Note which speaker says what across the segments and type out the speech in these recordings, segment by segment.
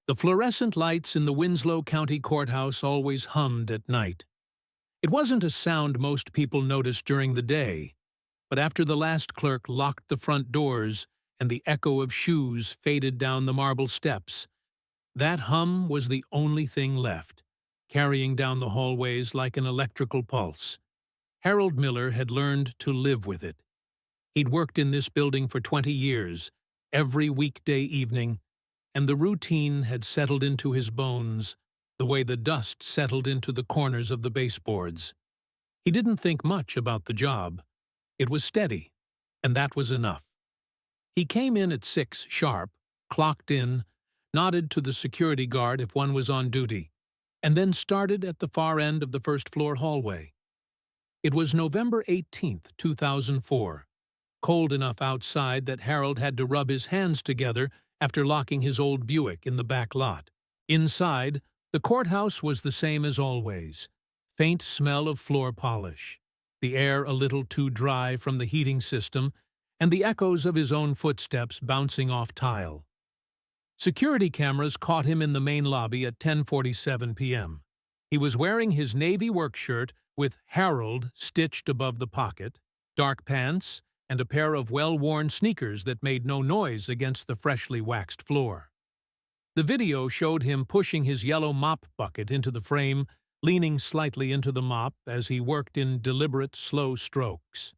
Speaker 1: The fluorescent lights in the Winslow County Courthouse always hummed at night. It wasn't a sound most people noticed during the day, but after the last clerk locked the front doors and the echo of shoes faded down the marble steps, that hum was the only thing left, carrying down the hallways like an electrical pulse. Harold Miller had learned to live with it. He'd worked in this building for 20 years, every weekday evening, and the routine had settled into his bones the way the dust settled into the corners of the baseboards. He didn't think much about the job. It was steady, and that was enough. He came in at 6 sharp, clocked in, nodded to the security guard if one was on duty, and then started at the far end of the first-floor hallway. It was November 18th, 2004, cold enough outside that Harold had to rub his hands together after locking his old Buick in the back lot. Inside, the courthouse was the same as always, faint smell of floor polish, the air a little too dry from the heating system, and the echoes of his own footsteps bouncing off tile. Security cameras caught him in the main lobby at 10:47 p.m. He was wearing his navy work shirt with Harold stitched above the pocket, dark pants, and a pair of well-worn sneakers that made no noise against the freshly waxed floor. The video showed him pushing his yellow mop bucket into the frame, leaning slightly into the mop as he worked in deliberate, slow strokes.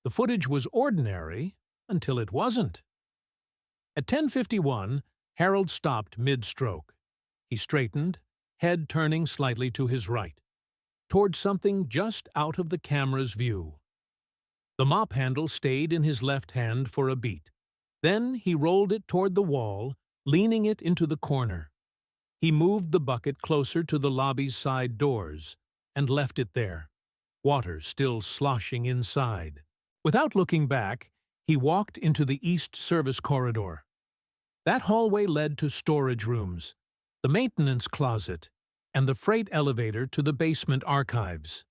Speaker 1: The footage was ordinary until it wasn't. At 10:51, Harold stopped mid-stroke. He straightened, head turning slightly to his right, towards something just out of the camera's view. The mop handle stayed in his left hand for a beat. Then he rolled it toward the wall, leaning it into the corner. He moved the bucket closer to the lobby's side doors and left it there, water still sloshing inside. Without looking back, he walked into the east service corridor. That hallway led to storage rooms, the maintenance closet, and the freight elevator to the basement archives.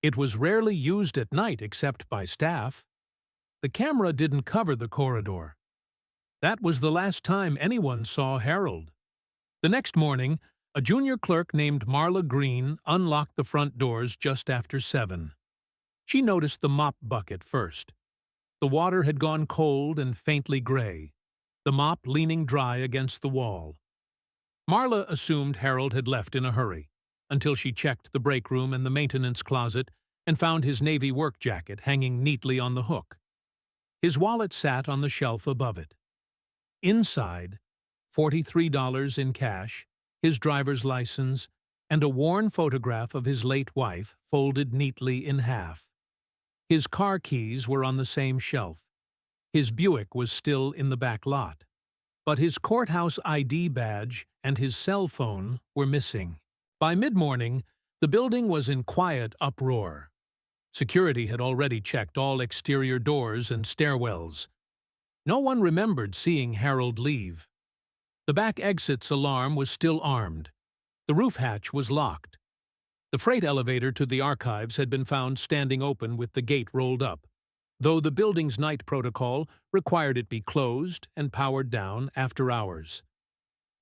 Speaker 1: It was rarely used at night except by staff. The camera didn't cover the corridor. That was the last time anyone saw Harold. The next morning, a junior clerk named Marla Green unlocked the front doors just after 7. She noticed the mop bucket first. The water had gone cold and faintly gray, the mop leaning dry against the wall. Marla assumed Harold had left in a hurry, until she checked the break room and the maintenance closet and found his navy work jacket hanging neatly on the hook. His wallet sat on the shelf above it. Inside, $43 in cash, his driver's license, and a worn photograph of his late wife folded neatly in half. His car keys were on the same shelf. His Buick was still in the back lot. But his courthouse ID badge and his cell phone were missing. By mid-morning, the building was in quiet uproar. Security had already checked all exterior doors and stairwells. No one remembered seeing Harold leave. The back exit's alarm was still armed. The roof hatch was locked. The freight elevator to the archives had been found standing open with the gate rolled up, though the building's night protocol required it be closed and powered down after hours.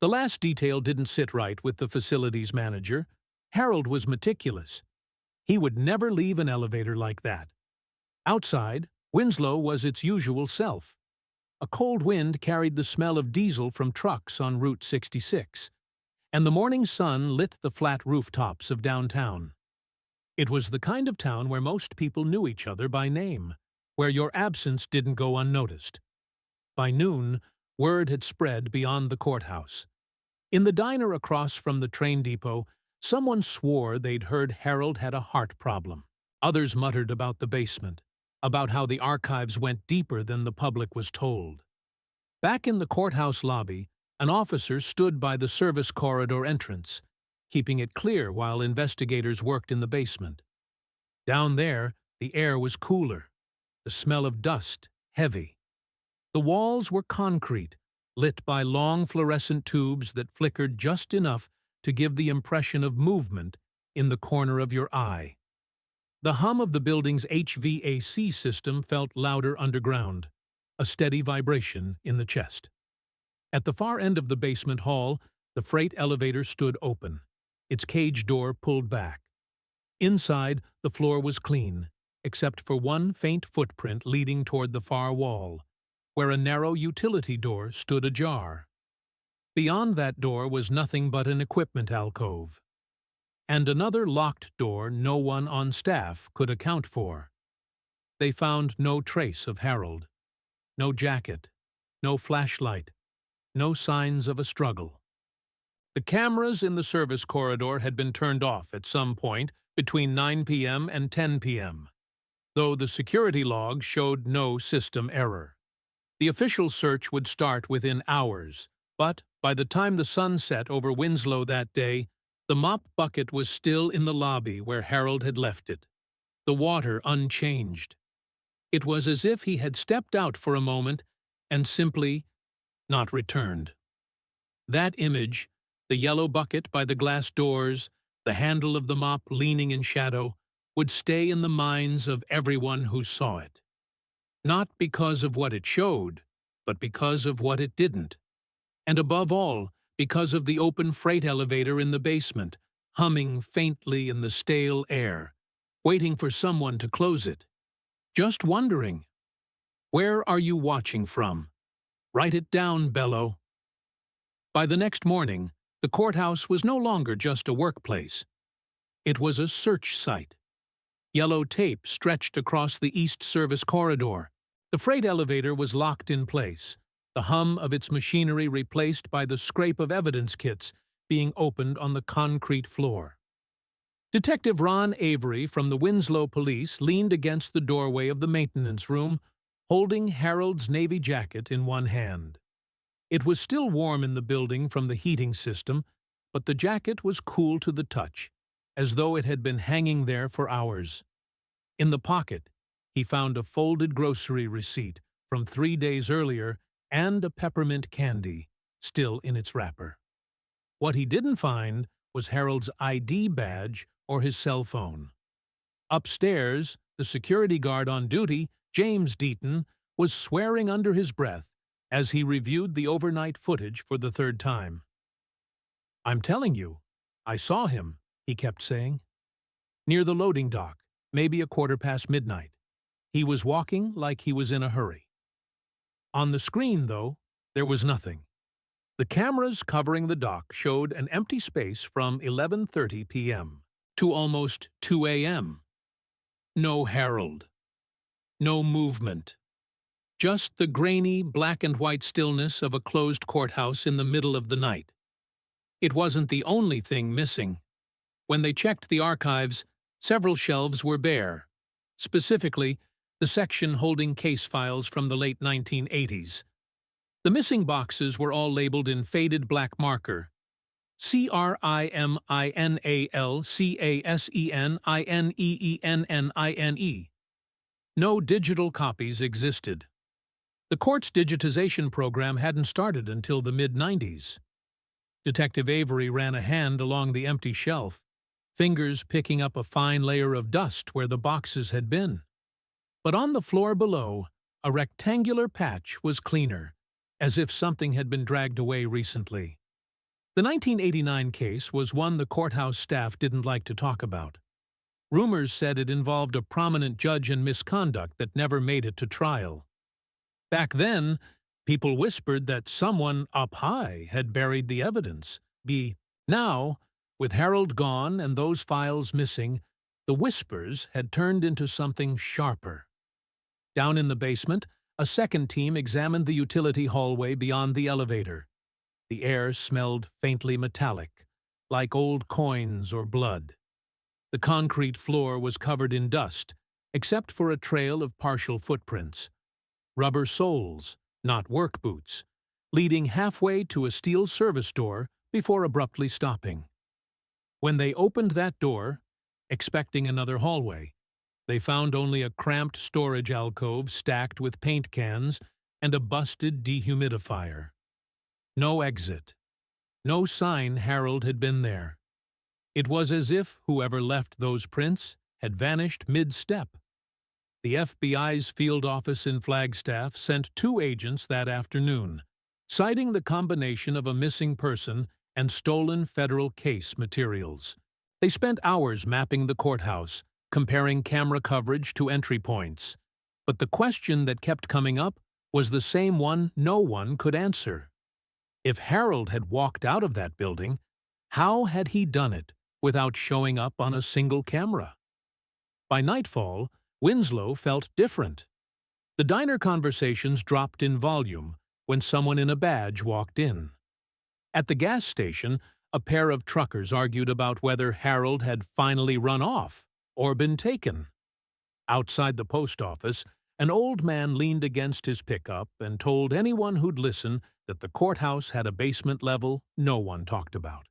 Speaker 1: The last detail didn't sit right with the facilities manager. Harold was meticulous. He would never leave an elevator like that. Outside, Winslow was its usual self. A cold wind carried the smell of diesel from trucks on Route 66, and the morning sun lit the flat rooftops of downtown. It was the kind of town where most people knew each other by name, where your absence didn't go unnoticed. By noon, word had spread beyond the courthouse. In the diner across from the train depot, someone swore they'd heard Harold had a heart problem. Others muttered about the basement, about how the archives went deeper than the public was told. Back in the courthouse lobby, an officer stood by the service corridor entrance, keeping it clear while investigators worked in the basement. Down there, the air was cooler, the smell of dust heavy. The walls were concrete, lit by long fluorescent tubes that flickered just enough to give the impression of movement in the corner of your eye. The hum of the building's HVAC system felt louder underground, a steady vibration in the chest. At the far end of the basement hall, The freight elevator stood open, its cage door pulled back. Inside, the floor was clean, except for one faint footprint leading toward the far wall, where a narrow utility door stood ajar. Beyond that door was nothing but an equipment alcove, and another locked door no one on staff could account for. They found no trace of Harold, no jacket, no flashlight, no signs of a struggle. The cameras in the service corridor had been turned off at some point between 9 p.m. and 10 p.m., though the security log showed no system error. The official search would start within hours, but by the time the sun set over Winslow that day, the mop bucket was still in the lobby where Harold had left it, the water unchanged. It was as if he had stepped out for a moment and simply not returned. That image, the yellow bucket by the glass doors, the handle of the mop leaning in shadow, would stay in the minds of everyone who saw it. Not because of what it showed, but because of what it didn't. And above all, because of the open freight elevator in the basement, humming faintly in the stale air, waiting for someone to close it. Just wondering, where are you watching from? Write it down, Bello. By the next morning, the courthouse was no longer just a workplace. It was a search site. Yellow tape stretched across the East Service corridor. The freight elevator was locked in place, the hum of its machinery replaced by the scrape of evidence kits being opened on the concrete floor. Detective Ron Avery from the Winslow Police leaned against the doorway of the maintenance room, holding Harold's navy jacket in one hand. It was still warm in the building from the heating system, but the jacket was cool to the touch, as though it had been hanging there for hours. In the pocket, he found a folded grocery receipt from 3 days earlier and a peppermint candy, still in its wrapper. What he didn't find was Harold's ID badge or his cell phone. Upstairs, the security guard on duty, James Deaton, was swearing under his breath as he reviewed the overnight footage for the third time. "I'm telling you, I saw him," he kept saying. "Near the loading dock, maybe midnight. He was walking like he was in a hurry." On the screen, though, there was nothing. The cameras covering the dock showed an empty space from 11:30 p.m. to almost 2 a.m. No Harold. No movement. Just the grainy, black-and-white stillness of a closed courthouse in the middle of the night. It wasn't the only thing missing. When they checked the archives, several shelves were bare. Specifically, the section holding case files from the late 1980s. The missing boxes were all labeled in faded black marker, CRIMINALCASENINEENNINE. No digital copies existed. The court's digitization program hadn't started until the mid-90s. Detective Avery ran a hand along the empty shelf, fingers picking up a fine layer of dust where the boxes had been. But on the floor below, a rectangular patch was cleaner, as if something had been dragged away recently. The 1989 case was one the courthouse staff didn't like to talk about. Rumors said it involved a prominent judge and misconduct that never made it to trial. Back then, people whispered that someone up high had buried the evidence. Now, with Harold gone and those files missing, the whispers had turned into something sharper. Down in the basement, a second team examined the utility hallway beyond the elevator. The air smelled faintly metallic, like old coins or blood. The concrete floor was covered in dust, except for a trail of partial footprints. Rubber soles, not work boots, leading halfway to a steel service door before abruptly stopping. When they opened that door, expecting another hallway, they found only a cramped storage alcove stacked with paint cans and a busted dehumidifier. No exit. No sign Harold had been there. It was as if whoever left those prints had vanished mid-step. The FBI's field office in Flagstaff sent 2 agents that afternoon, citing the combination of a missing person and stolen federal case materials. They spent hours mapping the courthouse, comparing camera coverage to entry points. But the question that kept coming up was the same one no one could answer. If Harold had walked out of that building, how had he done it without showing up on a single camera? By nightfall, Winslow felt different. The diner conversations dropped in volume when someone in a badge walked in. At the gas station, a pair of truckers argued about whether Harold had finally run off or been taken. Outside the post office, an old man leaned against his pickup and told anyone who'd listen that the courthouse had a basement level no one talked about.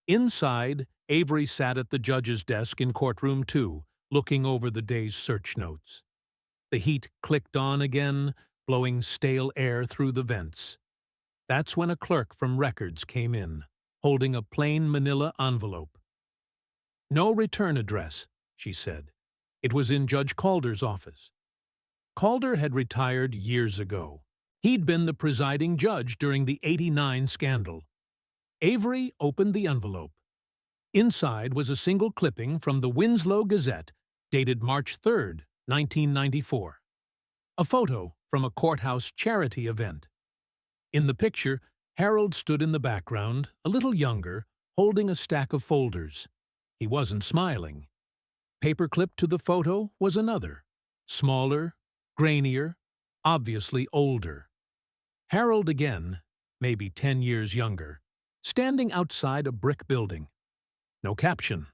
Speaker 1: Inside, Avery sat at the judge's desk in courtroom 2, looking over the day's search notes. The heat clicked on again, blowing stale air through the vents. That's when a clerk from records came in, holding a plain manila envelope. "No return address," she said. It was in Judge Calder's office. Calder had retired years ago. He'd been the presiding judge during the '89 scandal. Avery opened the envelope. Inside was a single clipping from the Winslow Gazette, dated March 3, 1994. A photo from a courthouse charity event. In the picture, Harold stood in the background, a little younger, holding a stack of folders. He wasn't smiling. Paperclipped to the photo was another, smaller, grainier, obviously older. Harold again, maybe 10 years younger, standing outside a brick building. No caption,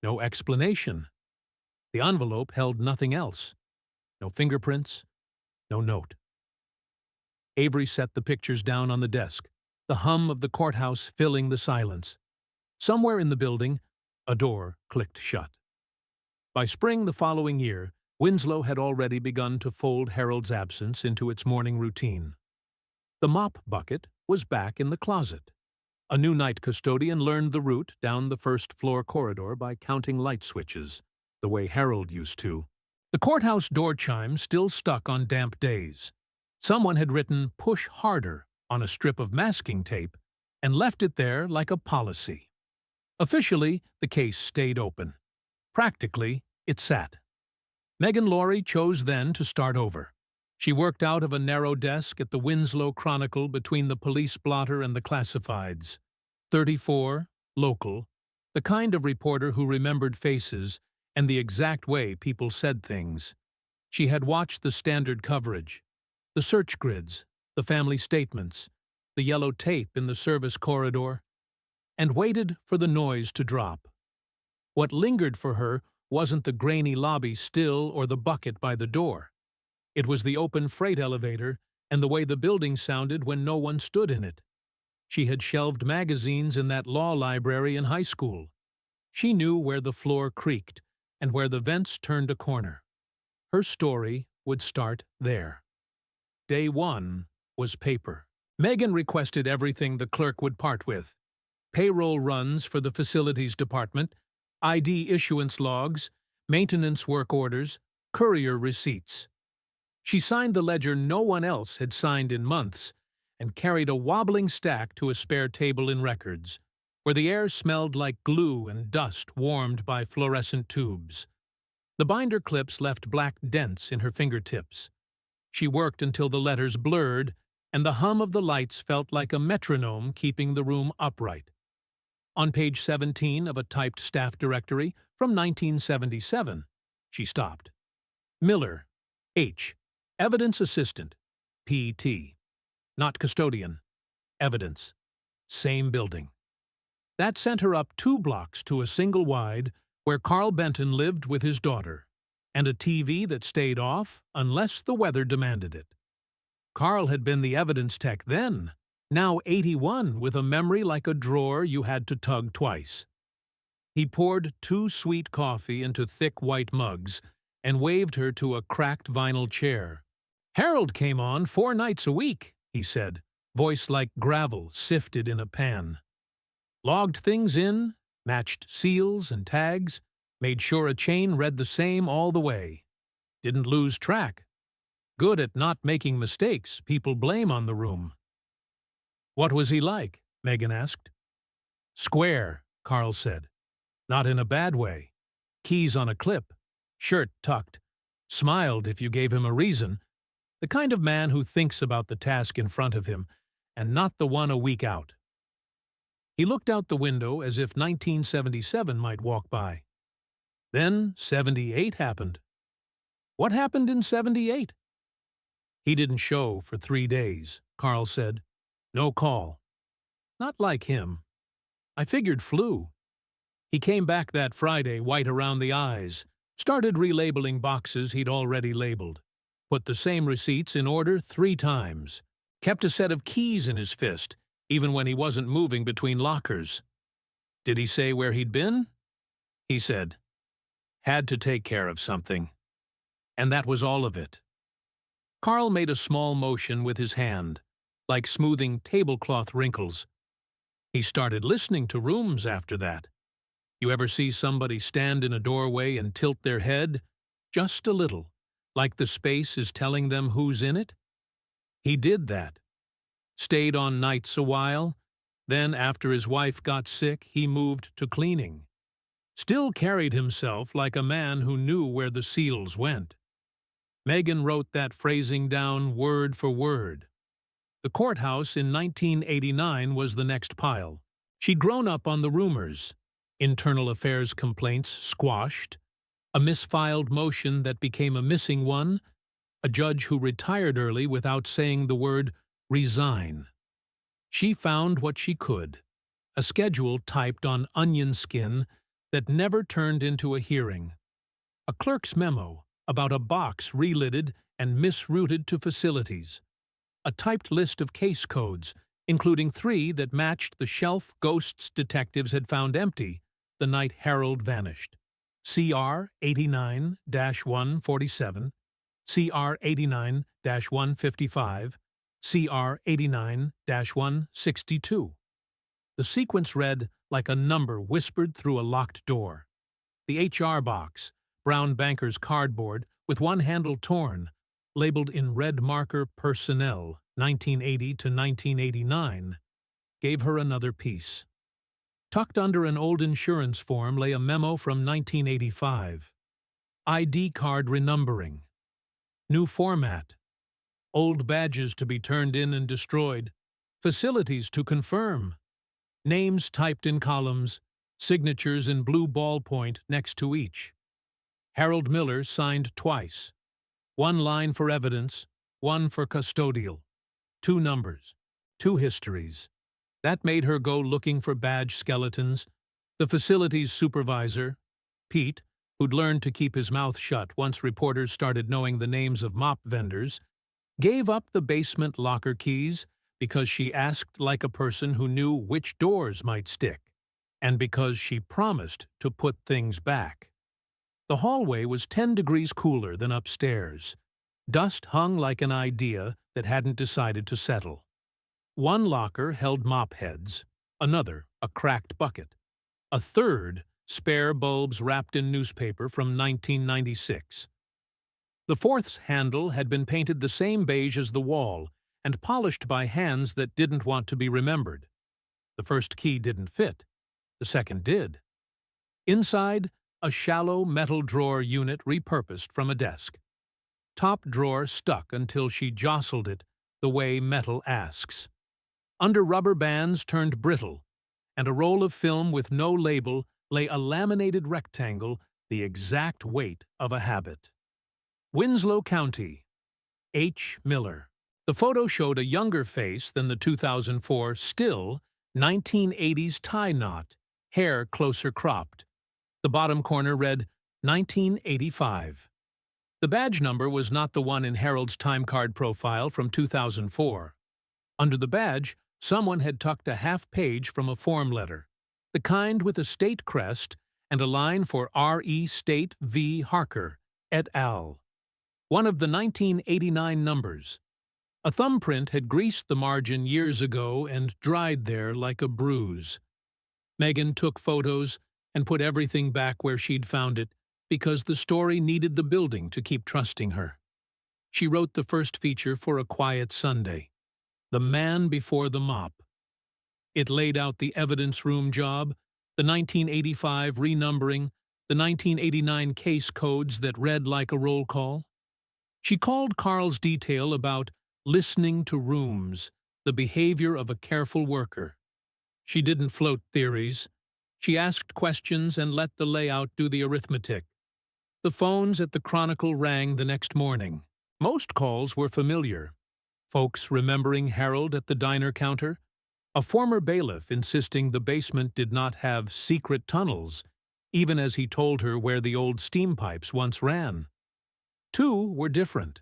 Speaker 1: no explanation. The envelope held nothing else. No fingerprints, no note. Avery set the pictures down on the desk, the hum of the courthouse filling the silence. Somewhere in the building, a door clicked shut. By spring the following year, Winslow had already begun to fold Harold's absence into its morning routine. The mop bucket was back in the closet. A new night custodian learned the route down the first-floor corridor by counting light switches, the way Harold used to. The courthouse door chime still stuck on damp days. Someone had written "push harder" on a strip of masking tape and left it there like a policy. Officially, the case stayed open. Practically, it sat. Megan Laurie chose then to start over. She worked out of a narrow desk at the Winslow Chronicle between the police blotter and the classifieds. 34, local, the kind of reporter who remembered faces and the exact way people said things. She had watched the standard coverage, the search grids, the family statements, the yellow tape in the service corridor, and waited for the noise to drop. What lingered for her wasn't the grainy lobby still or the bucket by the door. It was the open freight elevator and the way the building sounded when no one stood in it. She had shelved magazines in that law library in high school. She knew where the floor creaked and where the vents turned a corner. Her story would start there. Day 1 was paper. Megan requested everything the clerk would part with. Payroll runs for the facilities department, ID issuance logs, maintenance work orders, courier receipts. She signed the ledger no one else had signed in months and carried a wobbling stack to a spare table in records, where the air smelled like glue and dust warmed by fluorescent tubes. The binder clips left black dents in her fingertips. She worked until the letters blurred and the hum of the lights felt like a metronome keeping the room upright. On page 17 of a typed staff directory from 1977, she stopped. Miller, H. Evidence Assistant, PT. Not custodian. Evidence. Same building. That sent her up 2 blocks to a single wide where Carl Benton lived with his daughter, and a TV that stayed off unless the weather demanded it. Carl had been the evidence tech then, now 81 with a memory like a drawer you had to tug twice. He poured 2 sweet coffee into thick white mugs and waved her to a cracked vinyl chair. "Harold came on 4 nights a week," he said, voice like gravel sifted in a pan. Logged things in, matched seals and tags, made sure a chain read the same all the way. Didn't lose track. Good at not making mistakes people blame on the room. "What was he like?" Megan asked. Square, Carl said. Not in a bad way. Keys on a clip, shirt tucked, smiled if you gave him a reason, the kind of man who thinks about the task in front of him, and not the one a week out. He looked out the window as if 1977 might walk by. Then 78 happened. What happened in 78? He didn't show for 3 days, Carl said. No call. Not like him. I figured flu. He came back that Friday, white around the eyes, started relabeling boxes he'd already labeled, put the same receipts in order 3 times, kept a set of keys in his fist, even when he wasn't moving between lockers. Did he say where he'd been? He said, had to take care of something. And that was all of it. Carl made a small motion with his hand, like smoothing tablecloth wrinkles. He started listening to rooms after that. You ever see somebody stand in a doorway and tilt their head? Just a little, like the space is telling them who's in it? He did that. Stayed on nights a while. Then, after his wife got sick, he moved to cleaning. Still carried himself like a man who knew where the seals went. Megan wrote that phrasing down word for word. The courthouse in 1989 was the next pile. She'd grown up on the rumors. Internal affairs complaints squashed. A misfiled motion that became a missing one. A judge who retired early without saying the word resign. She found what she could. A schedule typed on onion skin that never turned into a hearing. A clerk's memo about a box relidded and misrouted to facilities. A typed list of case codes, including 3 that matched the shelf ghosts detectives had found empty the night Harold vanished. CR 89-147, CR 89-155, CR 89-162. The sequence read like a number whispered through a locked door. The HR box, brown banker's cardboard with one handle torn, labeled in red marker Personnel 1980 to 1989, gave her another piece. Tucked under an old insurance form lay a memo from 1985. ID card renumbering. New format. Old badges to be turned in and destroyed. Facilities to confirm. Names typed in columns, signatures in blue ballpoint next to each. Harold Miller signed twice. 1 line for evidence, 1 for custodial. 2 numbers, 2 histories. That made her go looking for badge skeletons. The facility's supervisor, Pete, who'd learned to keep his mouth shut once reporters started knowing the names of mop vendors, gave up the basement locker keys because she asked like a person who knew which doors might stick, and because she promised to put things back. The hallway was 10 degrees cooler than upstairs. Dust hung like an idea that hadn't decided to settle. 1 locker held mop heads, another a cracked bucket, a third spare bulbs wrapped in newspaper from 1996. The 4th's handle had been painted the same beige as the wall and polished by hands that didn't want to be remembered. The first key didn't fit. The second did. Inside, a shallow metal drawer unit repurposed from a desk. Top drawer stuck until she jostled it the way metal asks. Under rubber bands turned brittle, and a roll of film with no label lay a laminated rectangle the exact weight of a habit. Winslow County. H. Miller. The photo showed a younger face than the 2004 still 1980s tie knot, hair closer cropped. The bottom corner read 1985. The badge number was not the one in Harold's time card profile from 2004. Under the badge, someone had tucked a half page from a form letter, the kind with a state crest and a line for R.E. State v. Harker, et al., one of the 1989 numbers. A thumbprint had greased the margin years ago and dried there like a bruise. Megan took photos and put everything back where she'd found it because the story needed the building to keep trusting her. She wrote the first feature for A Quiet Sunday, The Man Before the Mop. It laid out the evidence room job, the 1985 renumbering, the 1989 case codes that read like a roll call. She called Carl's detail about listening to rooms, the behavior of a careful worker. She didn't float theories. She asked questions and let the layout do the arithmetic. The phones at the Chronicle rang the next morning. Most calls were familiar. Folks remembering Harold at the diner counter, a former bailiff insisting the basement did not have secret tunnels, even as he told her where the old steam pipes once ran. Two were different.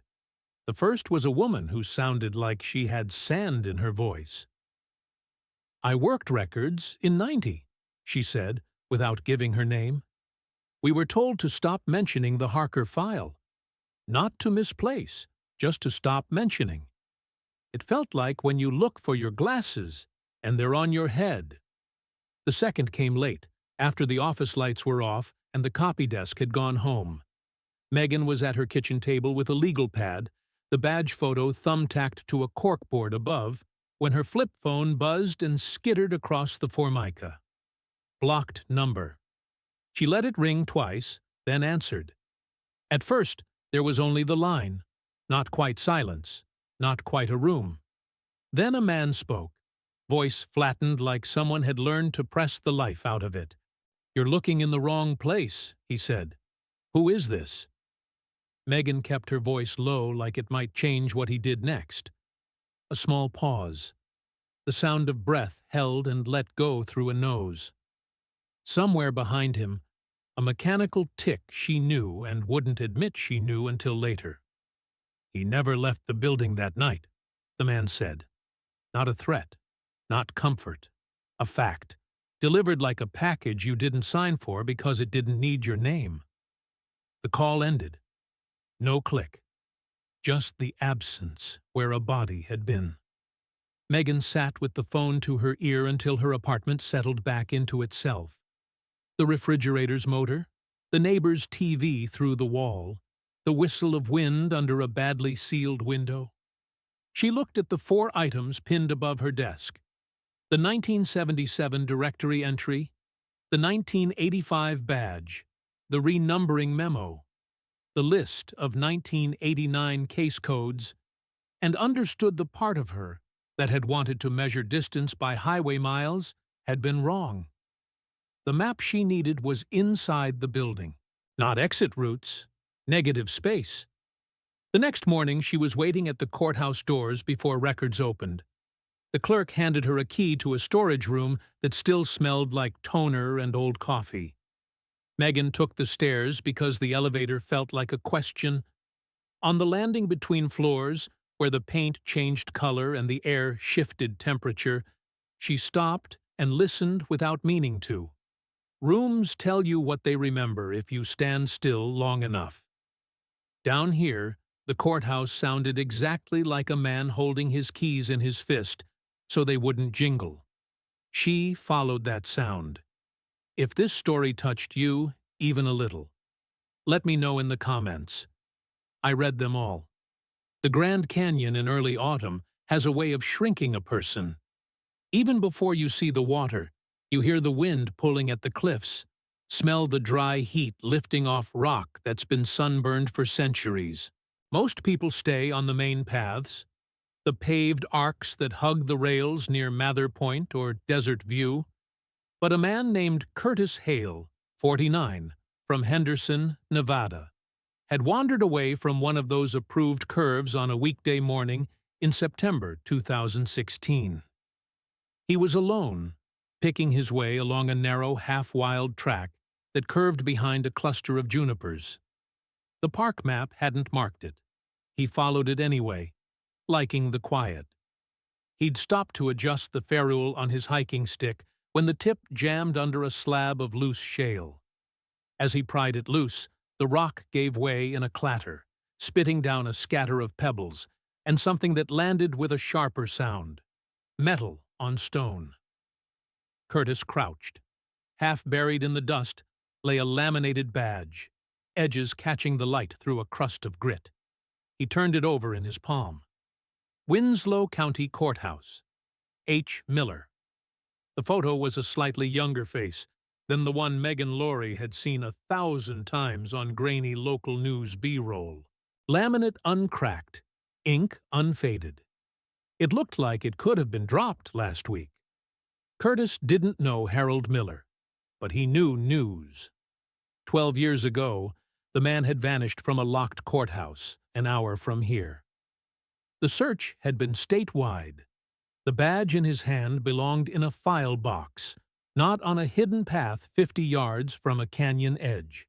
Speaker 1: The first was a woman who sounded like she had sand in her voice. "I worked records in '90, she said, without giving her name. "We were told to stop mentioning the Harker file. Not to misplace, just to stop mentioning. It felt like when you look for your glasses and they're on your head." The second came late, after the office lights were off and the copy desk had gone home. Megan was at her kitchen table with a legal pad, the badge photo thumbtacked to a corkboard above, when her flip phone buzzed and skittered across the formica. Blocked number. She let it ring twice, then answered. At first, there was only the line. Not quite silence. Not quite a room. Then a man spoke. Voice flattened like someone had learned to press the life out of it. "You're looking in the wrong place," he said. "Who is this?" Megan kept her voice low like it might change what he did next. A small pause. The sound of breath held and let go through a nose. Somewhere behind him, a mechanical tick she knew and wouldn't admit she knew until later. "He never left the building that night," the man said. Not a threat. Not comfort. A fact. Delivered like a package you didn't sign for because it didn't need your name. The call ended. No click. Just the absence where a body had been. Megan sat with the phone to her ear until her apartment settled back into itself. The refrigerator's motor, the neighbor's TV through the wall, the whistle of wind under a badly sealed window. She looked at the 4 items pinned above her desk. The 1977 directory entry, the 1985 badge, the renumbering memo, the list of 1989 case codes, and understood the part of her that had wanted to measure distance by highway miles had been wrong. The map she needed was inside the building, not exit routes, negative space. The next morning she was waiting at the courthouse doors before records opened. The clerk handed her a key to a storage room that still smelled like toner and old coffee. Megan took the stairs because the elevator felt like a question. On the landing between floors, where the paint changed color and the air shifted temperature, she stopped and listened without meaning to. Rooms tell you what they remember if you stand still long enough. Down here, the courthouse sounded exactly like a man holding his keys in his fist, so they wouldn't jingle. She followed that sound. If this story touched you, even a little, let me know in the comments. I read them all. The Grand Canyon in early autumn has a way of shrinking a person. Even before you see the water, you hear the wind pulling at the cliffs, smell the dry heat lifting off rock that's been sunburned for centuries. Most people stay on the main paths, the paved arcs that hug the rails near Mather Point or Desert View. But a man named Curtis Hale, 49, from Henderson, Nevada, had wandered away from one of those approved curves on a weekday morning in September 2016. He was alone, picking his way along a narrow, half-wild track that curved behind a cluster of junipers. The park map hadn't marked it. He followed it anyway, liking the quiet. He'd stopped to adjust the ferrule on his hiking stick when the tip jammed under a slab of loose shale. As he pried it loose, the rock gave way in a clatter, spitting down a scatter of pebbles, and something that landed with a sharper sound. Metal on stone. Curtis crouched. Half buried in the dust lay a laminated badge, edges catching the light through a crust of grit. He turned it over in his palm. Winslow County Courthouse. H. Miller. The photo was a slightly younger face than the one Megan Laurie had seen 1,000 times on grainy local news B-roll. Laminate uncracked, ink unfaded. It looked like it could have been dropped last week. Curtis didn't know Harold Miller, but he knew news. 12 years ago, the man had vanished from a locked courthouse an hour from here. The search had been statewide. The badge in his hand belonged in a file box, not on a hidden path 50 yards from a canyon edge.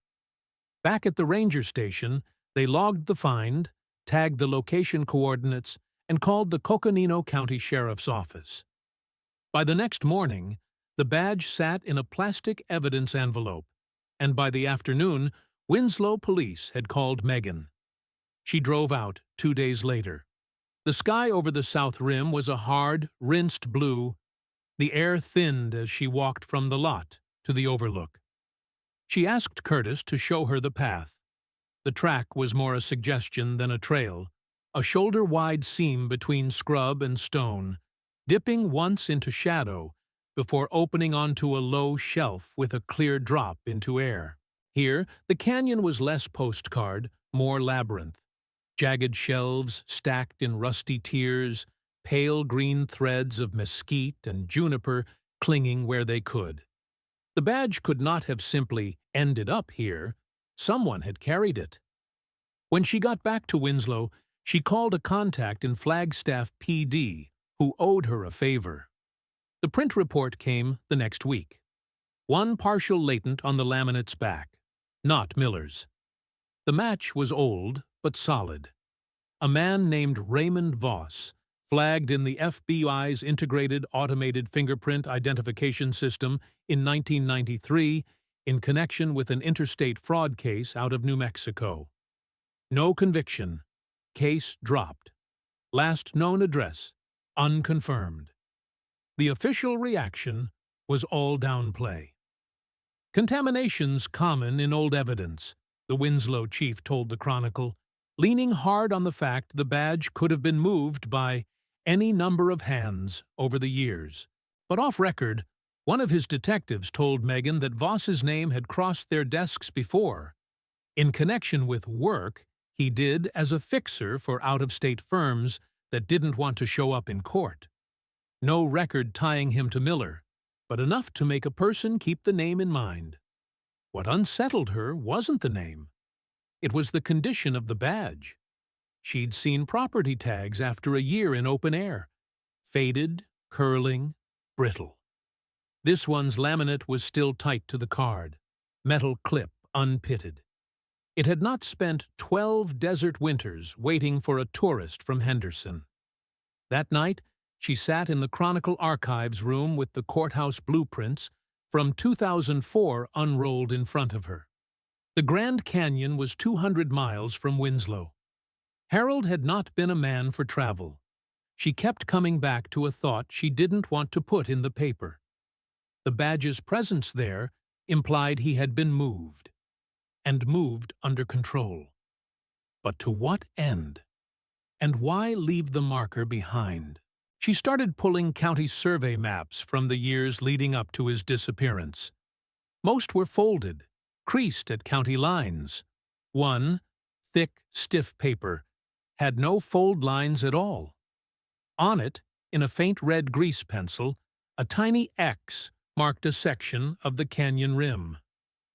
Speaker 1: Back at the ranger station, they logged the find, tagged the location coordinates, and called the Coconino County Sheriff's Office. By the next morning, the badge sat in a plastic evidence envelope, and by the afternoon, Winslow police had called Megan. She drove out 2 days later. The sky over the south rim was a hard, rinsed blue. The air thinned as she walked from the lot to the overlook. She asked Curtis to show her the path. The track was more a suggestion than a trail, a shoulder-wide seam between scrub and stone, dipping once into shadow before opening onto a low shelf with a clear drop into air. Here, the canyon was less postcard, more labyrinth. Jagged shelves stacked in rusty tiers, pale green threads of mesquite and juniper clinging where they could. The badge could not have simply ended up here. Someone had carried it. When she got back to Winslow, she called a contact in Flagstaff PD who owed her a favor. The print report came the next week. One partial latent on the laminate's back, not Miller's. The match was old, but solid. A man named Raymond Voss, flagged in the FBI's Integrated Automated Fingerprint Identification System in 1993 in connection with an interstate fraud case out of New Mexico. No conviction. Case dropped. Last known address, unconfirmed. The official reaction was all downplay. Contaminations common in old evidence, the Winslow chief told the Chronicle, leaning hard on the fact the badge could have been moved by any number of hands over the years. But off record, one of his detectives told Megan that Voss's name had crossed their desks before. In connection with work he did as a fixer for out-of-state firms that didn't want to show up in court. No record tying him to Miller, but enough to make a person keep the name in mind. What unsettled her wasn't the name. It was the condition of the badge. She'd seen property tags after a year in open air. Faded, curling, brittle. This one's laminate was still tight to the card, metal clip unpitted. It had not spent 12 desert winters waiting for a tourist from Henderson. That night, she sat in the Chronicle archives room with the courthouse blueprints from 2004 unrolled in front of her. The Grand Canyon was 200 miles from Winslow. Harold had not been a man for travel. She kept coming back to a thought she didn't want to put in the paper. The badge's presence there implied he had been moved, and moved under control. But to what end? And why leave the marker behind? She started pulling county survey maps from the years leading up to his disappearance. Most were folded, creased at county lines. One, thick, stiff paper, had no fold lines at all. On it, in a faint red grease pencil, a tiny X marked a section of the canyon rim.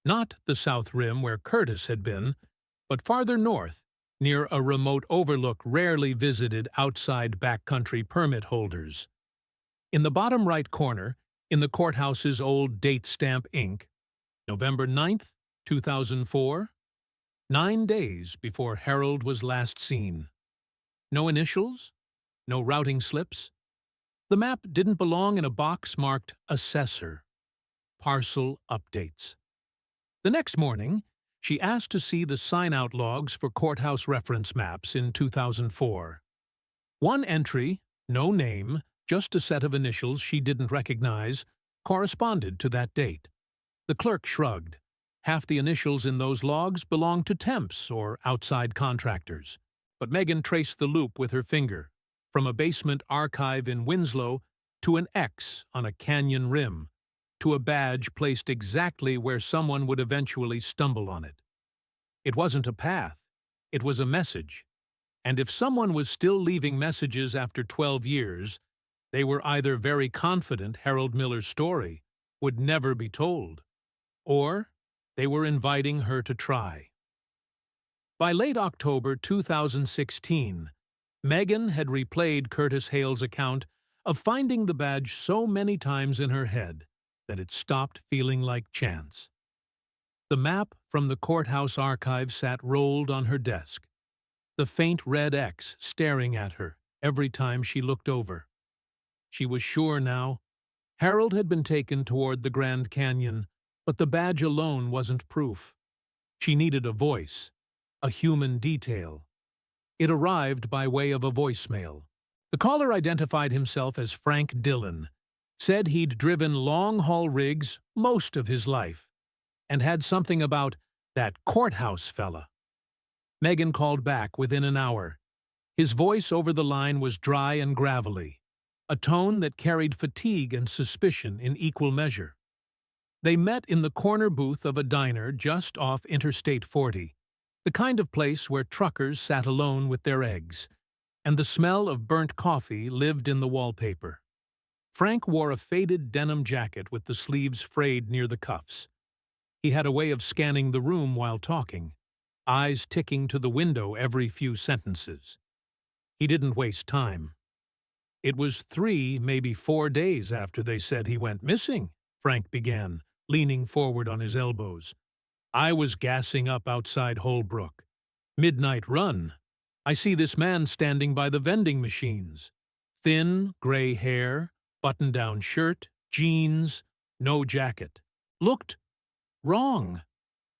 Speaker 1: Not the south rim where Curtis had been, but farther north, near a remote overlook rarely visited outside backcountry permit holders. In the bottom right corner, in the courthouse's old date stamp ink, November 9th, 2004, 9 days before Harold was last seen. No initials, no routing slips. The map didn't belong in a box marked Assessor. Parcel updates. The next morning, she asked to see the sign-out logs for courthouse reference maps in 2004. One entry, no name, just a set of initials she didn't recognize, corresponded to that date. The clerk shrugged. Half the initials in those logs belonged to temps or outside contractors. But Megan traced the loop with her finger, from a basement archive in Winslow to an X on a canyon rim, to a badge placed exactly where someone would eventually stumble on it. It wasn't a path, it was a message. And if someone was still leaving messages after 12 years, they were either very confident Harold Miller's story would never be told, or they were inviting her to try. By late October 2016, Megan had replayed Curtis Hale's account of finding the badge so many times in her head that it stopped feeling like chance. The map from the courthouse archive sat rolled on her desk, the faint red X staring at her every time she looked over. She was sure now. Harold had been taken toward the Grand Canyon, but the badge alone wasn't proof. She needed a voice, a human detail. It arrived by way of a voicemail. The caller identified himself as Frank Dillon, said he'd driven long-haul rigs most of his life, and had something about that courthouse fella. Megan called back within an hour. His voice over the line was dry and gravelly, a tone that carried fatigue and suspicion in equal measure. They met in the corner booth of a diner just off Interstate 40, the kind of place where truckers sat alone with their eggs, and the smell of burnt coffee lived in the wallpaper. Frank wore a faded denim jacket with the sleeves frayed near the cuffs. He had a way of scanning the room while talking, eyes ticking to the window every few sentences. He didn't waste time. It was 3, maybe 4 days after they said he went missing, Frank began, leaning forward on his elbows. I was gassing up outside Holbrook. Midnight run. I see this man standing by the vending machines. Thin, gray hair, button-down shirt, jeans, no jacket. Looked wrong,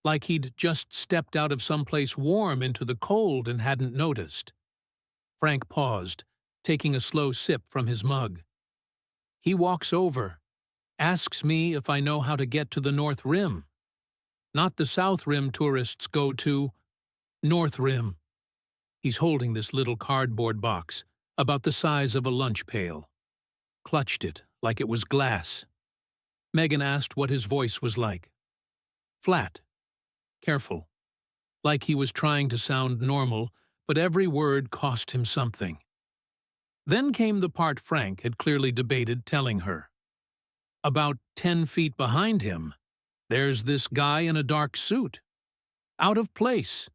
Speaker 1: like he'd just stepped out of someplace warm into the cold and hadn't noticed. Frank paused, taking a slow sip from his mug. He walks over, asks me if I know how to get to the North Rim. Not the South Rim tourists go to, North Rim. He's holding this little cardboard box, about the size of a lunch pail. Clutched it like it was glass. Megan asked what his voice was like. Flat. Careful. Like he was trying to sound normal, but every word cost him something. Then came the part Frank had clearly debated telling her. About 10 feet behind him, there's this guy in a dark suit. Out of place.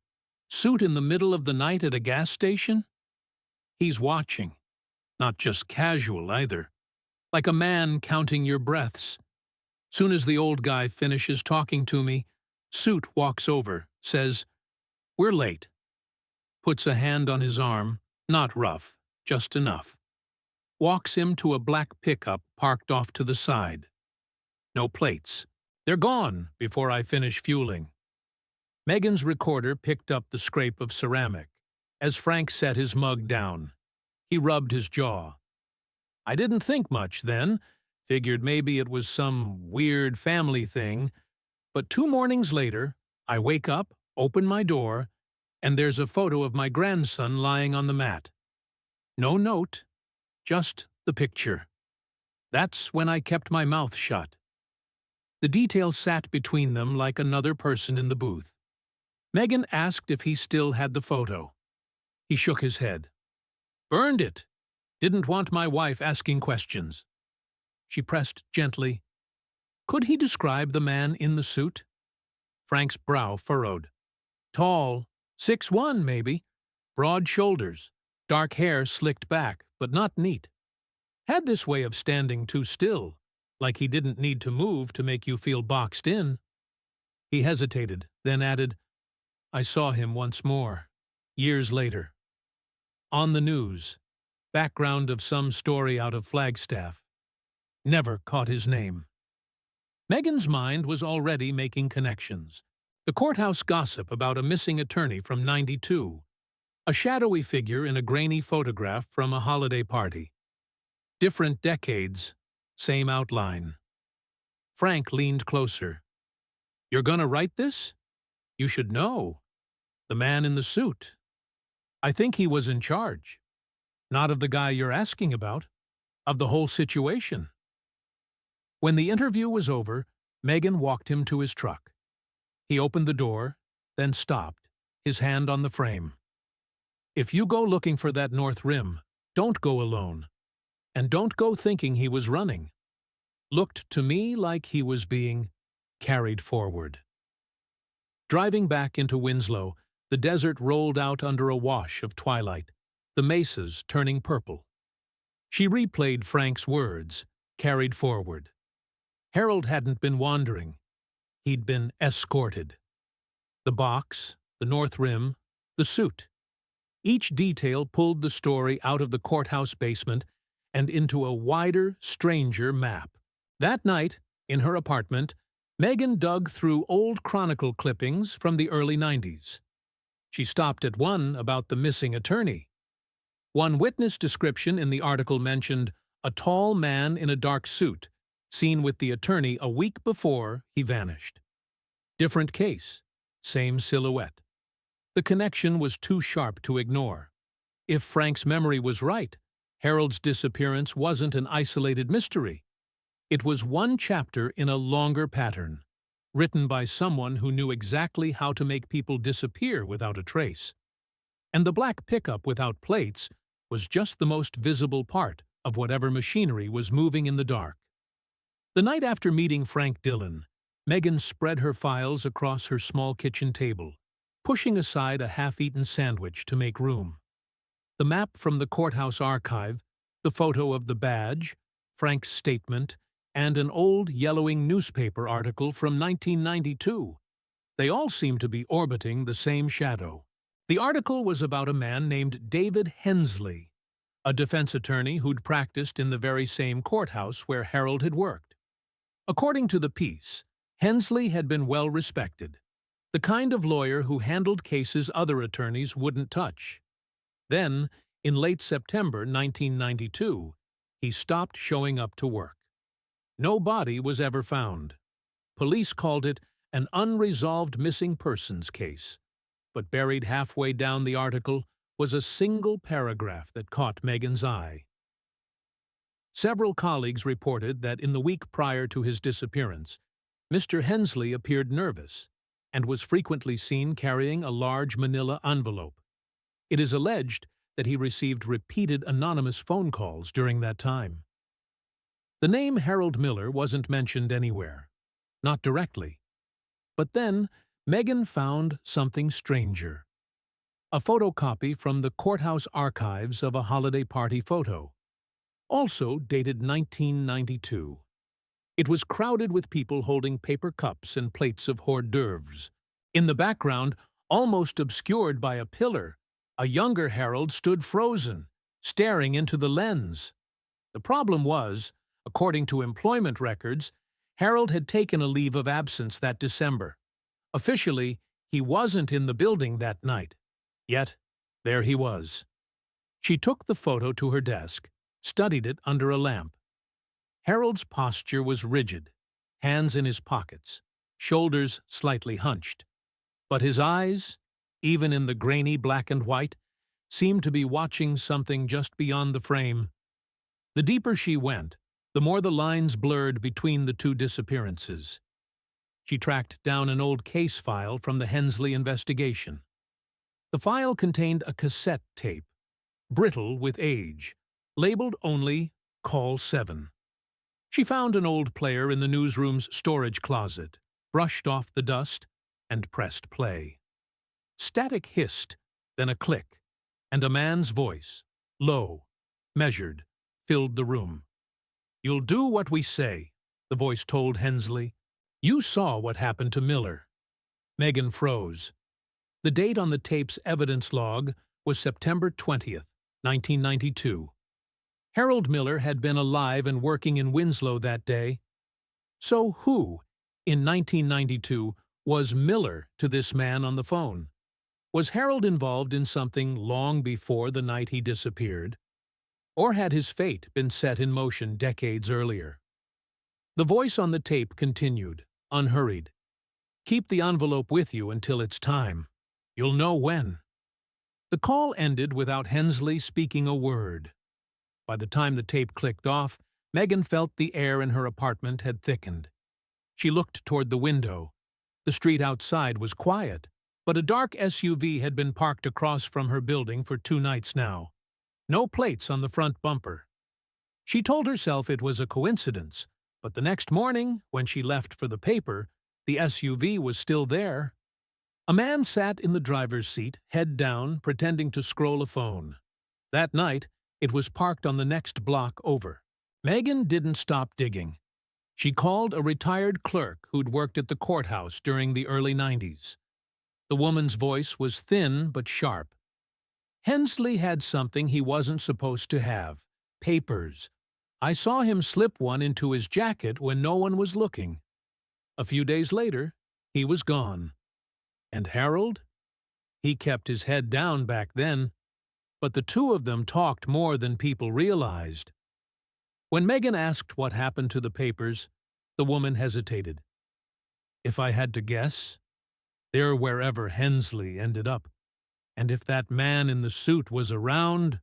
Speaker 1: Suit in the middle of the night at a gas station? He's watching. Not just casual either. Like a man counting your breaths. Soon as the old guy finishes talking to me, Suit walks over, says, "We're late." Puts a hand on his arm, not rough, just enough. Walks him to a black pickup parked off to the side. No plates. They're gone before I finish fueling. Megan's recorder picked up the scrape of ceramic as Frank set his mug down. He rubbed his jaw. I didn't think much then, figured maybe it was some weird family thing, but 2 mornings later, I wake up, open my door, and there's a photo of my grandson lying on the mat. No note, just the picture. That's when I kept my mouth shut. The detail sat between them like another person in the booth. Megan asked if he still had the photo. He shook his head. Burned it. Didn't want my wife asking questions. She pressed gently. Could he describe the man in the suit? Frank's brow furrowed. Tall, 6'1" maybe, broad shoulders, dark hair slicked back, but not neat. Had this way of standing too still, like he didn't need to move to make you feel boxed in. He hesitated, then added, I saw him once more, years later. On the news, background of some story out of Flagstaff. Never caught his name. Megan's mind was already making connections. The courthouse gossip about a missing attorney from '92. A shadowy figure in a grainy photograph from a holiday party. Different decades, same outline. Frank leaned closer. You're gonna write this? You should know. The man in the suit. I think he was in charge. Not of the guy you're asking about. of the whole situation. When the interview was over, Megan walked him to his truck. He opened the door, then stopped, his hand on the frame. "If you go looking for that north rim, don't go alone. And don't go thinking he was running. Looked to me like he was being carried forward." Driving back into Winslow, the desert rolled out under a wash of twilight, the mesas turning purple. She replayed Frank's words, carried forward. Harold hadn't been wandering. He'd been escorted. The box, the north rim, the suit. Each detail pulled the story out of the courthouse basement and into a wider, stranger map. That night, in her apartment, Megan dug through old Chronicle clippings from the early 90s. She stopped at one about the missing attorney. One witness description in the article mentioned a tall man in a dark suit, seen with the attorney a week before he vanished. Different case, same silhouette. The connection was too sharp to ignore. If Frank's memory was right, Harold's disappearance wasn't an isolated mystery. It was one chapter in a longer pattern, written by someone who knew exactly how to make people disappear without a trace. And the black pickup without plates was just the most visible part of whatever machinery was moving in the dark. The night after meeting Frank Dillon, Megan spread her files across her small kitchen table, pushing aside a half-eaten sandwich to make room. The map from the courthouse archive, the photo of the badge, Frank's statement, and an old yellowing newspaper article from 1992. They all seemed to be orbiting the same shadow. The article was about a man named David Hensley, a defense attorney who'd practiced in the very same courthouse where Harold had worked. According to the piece, Hensley had been well respected, the kind of lawyer who handled cases other attorneys wouldn't touch. Then, in late September 1992, he stopped showing up to work. No body was ever found. Police called it an unresolved missing persons case, but buried halfway down the article was a single paragraph that caught Megan's eye. Several colleagues reported that in the week prior to his disappearance, Mr. Hensley appeared nervous and was frequently seen carrying a large manila envelope. It is alleged that he received repeated anonymous phone calls during that time. The name Harold Miller wasn't mentioned anywhere, not directly. But then, Megan found something stranger. A photocopy from the courthouse archives of a holiday party photo, also dated 1992. It was crowded with people holding paper cups and plates of hors d'oeuvres. In the background, almost obscured by a pillar, a younger Harold stood frozen, staring into the lens. The problem was, according to employment records, Harold had taken a leave of absence that December. Officially, he wasn't in the building that night. Yet, there he was. She took the photo to her desk, studied it under a lamp. Harold's posture was rigid, hands in his pockets, shoulders slightly hunched. But his eyes, even in the grainy black and white, seemed to be watching something just beyond the frame. The deeper she went, the more the lines blurred between the two disappearances. She tracked down an old case file from the Hensley investigation. The file contained a cassette tape, brittle with age, labeled only Call 7. She found an old player in the newsroom's storage closet, brushed off the dust, and pressed play. Static hissed, then a click, and a man's voice, low, measured, filled the room. "You'll do what we say," the voice told Hensley. "You saw what happened to Miller." Megan froze. The date on the tape's evidence log was September 20th, 1992. Harold Miller had been alive and working in Winslow that day. So who, in 1992, was Miller to this man on the phone? Was Harold involved in something long before the night he disappeared? Or had his fate been set in motion decades earlier? The voice on the tape continued, unhurried. "Keep the envelope with you until it's time. You'll know when." The call ended without Hensley speaking a word. By the time the tape clicked off, Megan felt the air in her apartment had thickened. She looked toward the window. The street outside was quiet, but a dark SUV had been parked across from her building for 2 nights now. No plates on the front bumper. She told herself it was a coincidence, but the next morning, when she left for the paper, the SUV was still there. A man sat in the driver's seat, head down, pretending to scroll a phone. That night, it was parked on the next block over. Megan didn't stop digging. She called a retired clerk who'd worked at the courthouse during the early 90s. The woman's voice was thin but sharp. Hensley had something he wasn't supposed to have. Papers. I saw him slip one into his jacket when no one was looking. A few days later, he was gone. And Harold? He kept his head down back then, but the two of them talked more than people realized. When Megan asked what happened to the papers, the woman hesitated. If I had to guess, they're wherever Hensley ended up. And if that man in the suit was around...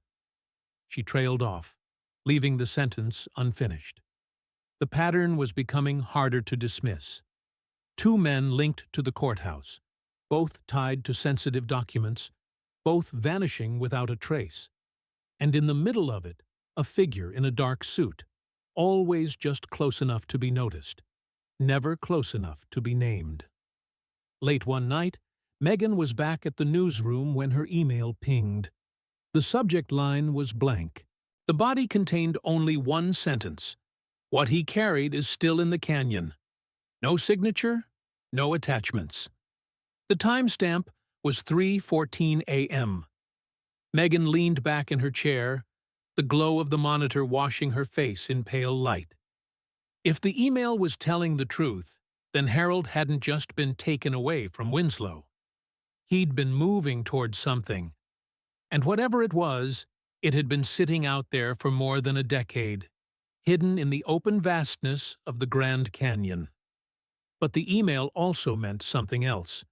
Speaker 1: She trailed off, leaving the sentence unfinished. The pattern was becoming harder to dismiss. 2 men linked to the courthouse, both tied to sensitive documents, both vanishing without a trace. And in the middle of it, a figure in a dark suit, always just close enough to be noticed, never close enough to be named. Late one night, Megan was back at the newsroom when her email pinged. The subject line was blank. The body contained only one sentence. What he carried is still in the canyon. No signature, no attachments. The timestamp was 3:14 a.m. Megan leaned back in her chair, the glow of the monitor washing her face in pale light. If the email was telling the truth, then Harold hadn't just been taken away from Winslow. He'd been moving towards something. And whatever it was, it had been sitting out there for more than a decade, hidden in the open vastness of the Grand Canyon. But the email also meant something else.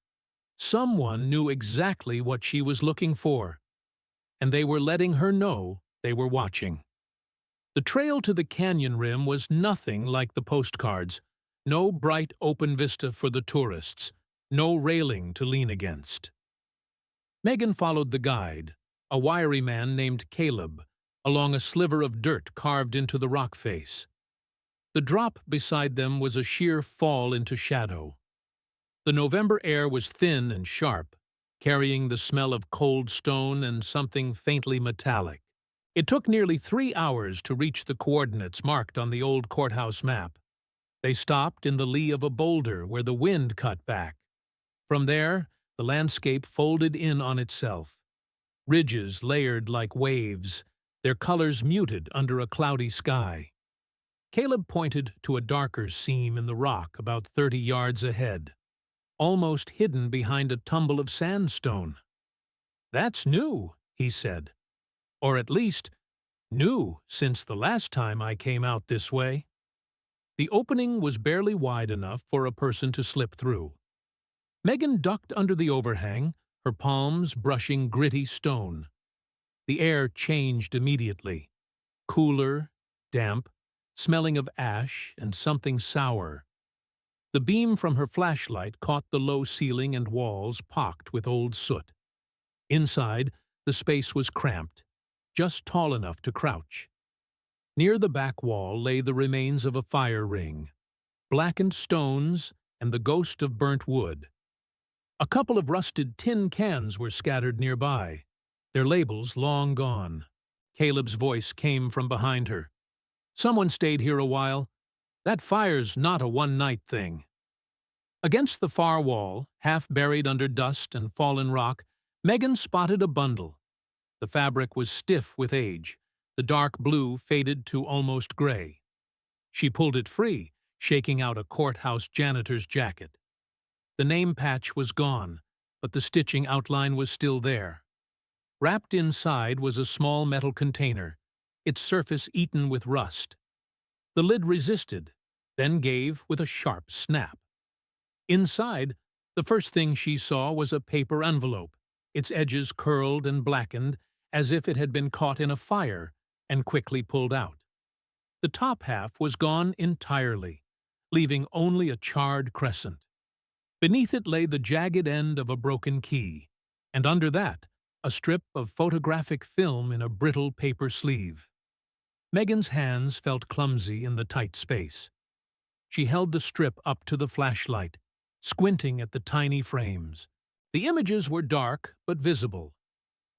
Speaker 1: Someone knew exactly what she was looking for, and they were letting her know they were watching. The trail to the canyon rim was nothing like the postcards. No bright open vista for the tourists, no railing to lean against. Megan followed the guide, a wiry man named Caleb, along a sliver of dirt carved into the rock face. The drop beside them was a sheer fall into shadow. The November air was thin and sharp, carrying the smell of cold stone and something faintly metallic. It took nearly 3 hours to reach the coordinates marked on the old courthouse map. They stopped in the lee of a boulder where the wind cut back. From there, the landscape folded in on itself. Ridges layered like waves, their colors muted under a cloudy sky. Caleb pointed to a darker seam in the rock about 30 yards ahead, almost hidden behind a tumble of sandstone. "That's new," he said. "Or at least, new since the last time I came out this way." The opening was barely wide enough for a person to slip through. Megan ducked under the overhang, her palms brushing gritty stone. The air changed immediately. Cooler, damp, smelling of ash and something sour. The beam from her flashlight caught the low ceiling and walls pocked with old soot. Inside, the space was cramped, just tall enough to crouch. Near the back wall lay the remains of a fire ring, blackened stones and the ghost of burnt wood. A couple of rusted tin cans were scattered nearby, their labels long gone. Caleb's voice came from behind her. "Someone stayed here a while. That fire's not a one-night thing." Against the far wall, half buried under dust and fallen rock, Megan spotted a bundle. The fabric was stiff with age. The dark blue faded to almost gray. She pulled it free, shaking out a courthouse janitor's jacket. The name patch was gone, but the stitching outline was still there. Wrapped inside was a small metal container, its surface eaten with rust. The lid resisted, then gave with a sharp snap. Inside, the first thing she saw was a paper envelope, its edges curled and blackened, as if it had been caught in a fire, and quickly pulled out. The top half was gone entirely, leaving only a charred crescent. Beneath it lay the jagged end of a broken key, and under that, a strip of photographic film in a brittle paper sleeve. Megan's hands felt clumsy in the tight space. She held the strip up to the flashlight, squinting at the tiny frames. The images were dark but visible.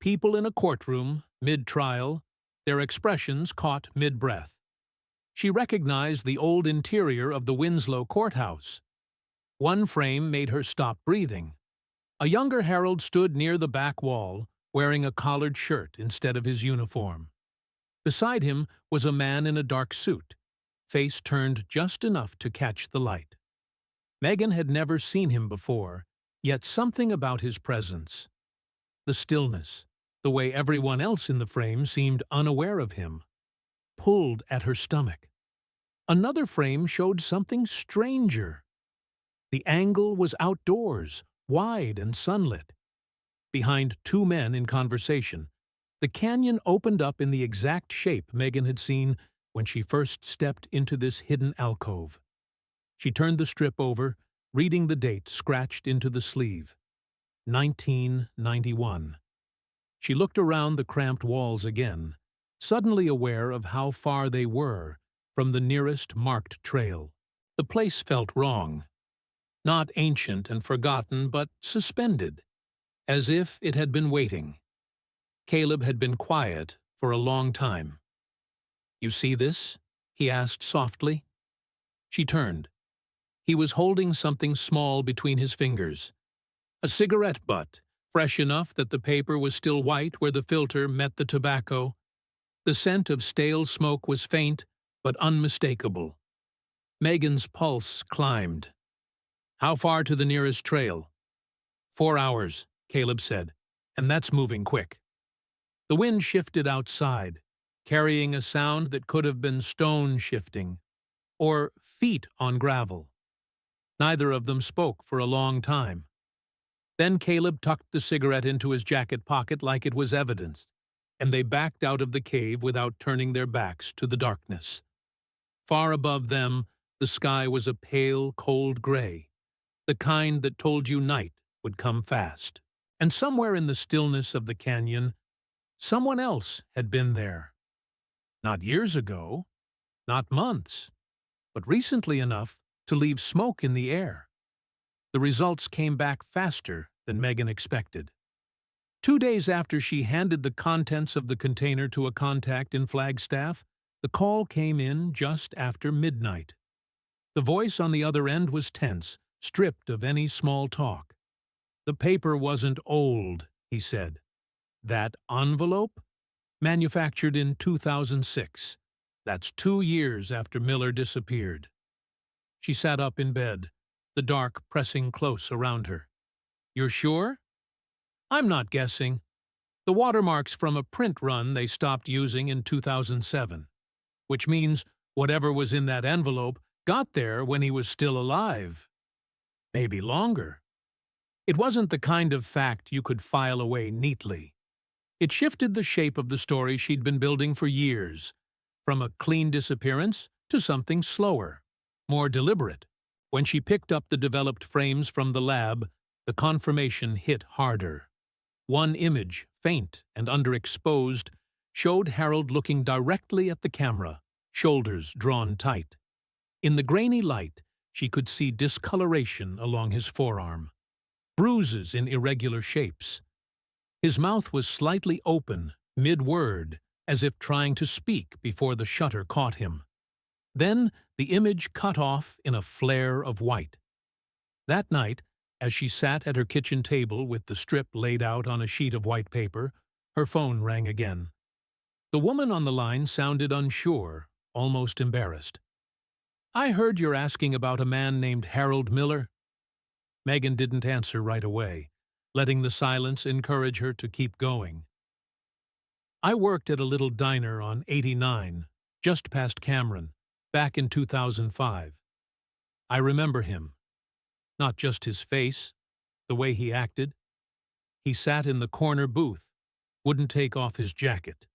Speaker 1: People in a courtroom, mid-trial, their expressions caught mid-breath. She recognized the old interior of the Winslow courthouse. One frame made her stop breathing. A younger Harold stood near the back wall, wearing a collared shirt instead of his uniform. Beside him was a man in a dark suit, face turned just enough to catch the light. Megan had never seen him before, yet something about his presence, the stillness, the way everyone else in the frame seemed unaware of him, pulled at her stomach. Another frame showed something stranger. The angle was outdoors, wide and sunlit. Behind two men in conversation, the canyon opened up in the exact shape Megan had seen when she first stepped into this hidden alcove. She turned the strip over, reading the date scratched into the sleeve. 1991. She looked around the cramped walls again, suddenly aware of how far they were from the nearest marked trail. The place felt wrong. Not ancient and forgotten, but suspended, as if it had been waiting. Caleb had been quiet for a long time. "You see this?" he asked softly. She turned. He was holding something small between his fingers. A cigarette butt, fresh enough that the paper was still white where the filter met the tobacco. The scent of stale smoke was faint, but unmistakable. Megan's pulse climbed. "How far to the nearest trail?" 4 hours, Caleb said, "and that's moving quick." The wind shifted outside, carrying a sound that could have been stone shifting, or feet on gravel. Neither of them spoke for a long time. Then Caleb tucked the cigarette into his jacket pocket like it was evidence, and they backed out of the cave without turning their backs to the darkness. Far above them, the sky was a pale, cold gray, the kind that told you night would come fast. And somewhere in the stillness of the canyon, someone else had been there. Not years ago, not months, but recently enough to leave smoke in the air. The results came back faster than Megan expected. 2 days after she handed the contents of the container to a contact in Flagstaff, the call came in just after midnight. The voice on the other end was tense, stripped of any small talk. "The paper wasn't old," he said. "That envelope? Manufactured in 2006. That's 2 years after Miller disappeared." She sat up in bed, the dark pressing close around her. "You're sure?" "I'm not guessing. The watermark's from a print run they stopped using in 2007. Which means whatever was in that envelope got there when he was still alive. Maybe longer. It wasn't the kind of fact you could file away neatly. It shifted the shape of the story she'd been building for years, from a clean disappearance to something slower, more deliberate. When she picked up the developed frames from the lab, the confirmation hit harder. One image, faint and underexposed, showed Harold looking directly at the camera, shoulders drawn tight. In the grainy light, she could see discoloration along his forearm, bruises in irregular shapes. His mouth was slightly open, mid-word, as if trying to speak before the shutter caught him. Then the image cut off in a flare of white. That night, as she sat at her kitchen table with the strip laid out on a sheet of white paper, her phone rang again. The woman on the line sounded unsure, almost embarrassed. "I heard you're asking about a man named Harold Miller." Megan didn't answer right away, letting the silence encourage her to keep going. "I worked at a little diner on 89, just past Cameron, back in 2005. I remember him. Not just his face, the way he acted. He sat in the corner booth, wouldn't take off his jacket.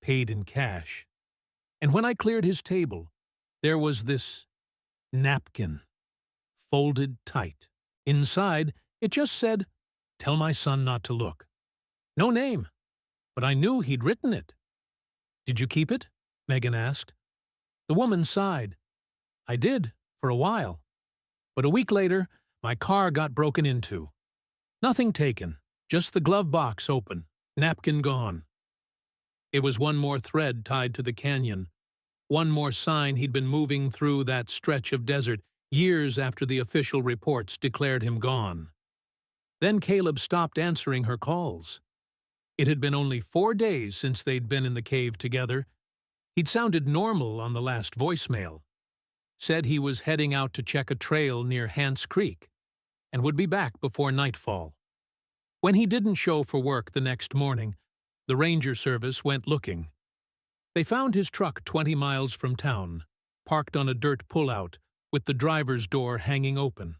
Speaker 1: paid in cash. And when I cleared his table, there was this napkin, folded tight. Inside, it just said, "Tell my son not to look." No name, but I knew he'd written it. "Did you keep it?" Megan asked. The woman sighed. "I did, for a while. But a week later, my car got broken into. Nothing taken, just the glove box open, napkin gone." It was one more thread tied to the canyon, one more sign he'd been moving through that stretch of desert years after the official reports declared him gone. Then Caleb stopped answering her calls. It had been only 4 days since they'd been in the cave together. He'd sounded normal on the last voicemail. Said he was heading out to check a trail near Hance Creek and would be back before nightfall. When he didn't show for work the next morning, the ranger service went looking. They found his truck 20 miles from town, parked on a dirt pullout, with the driver's door hanging open.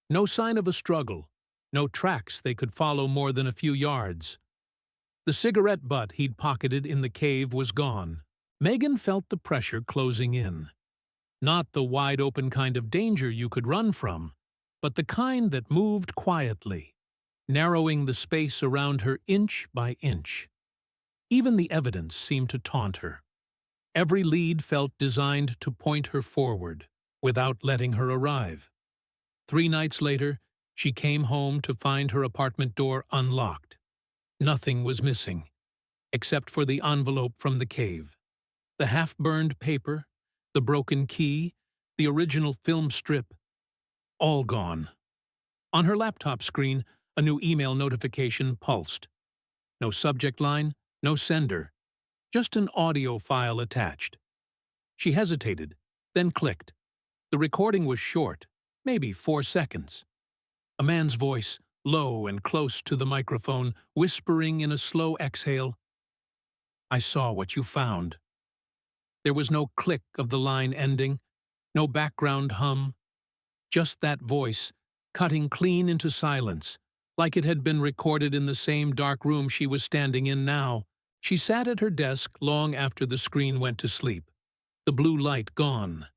Speaker 1: No sign of a struggle, no tracks they could follow more than a few yards. The cigarette butt he'd pocketed in the cave was gone. Megan felt the pressure closing in. Not the wide-open kind of danger you could run from, but the kind that moved quietly, narrowing the space around her inch by inch. Even the evidence seemed to taunt her. Every lead felt designed to point her forward, without letting her arrive. 3 nights later, she came home to find her apartment door unlocked. Nothing was missing, except for the envelope from the cave. The half-burned paper, the broken key, the original film strip, all gone. On her laptop screen, a new email notification pulsed. No subject line, no sender, just an audio file attached. She hesitated, then clicked. The recording was short, maybe 4 seconds. A man's voice, low and close to the microphone, whispering in a slow exhale, "I saw what you found." There was no click of the line ending, no background hum, just that voice, cutting clean into silence, like it had been recorded in the same dark room she was standing in now. She sat at her desk long after the screen went to sleep, the blue light gone,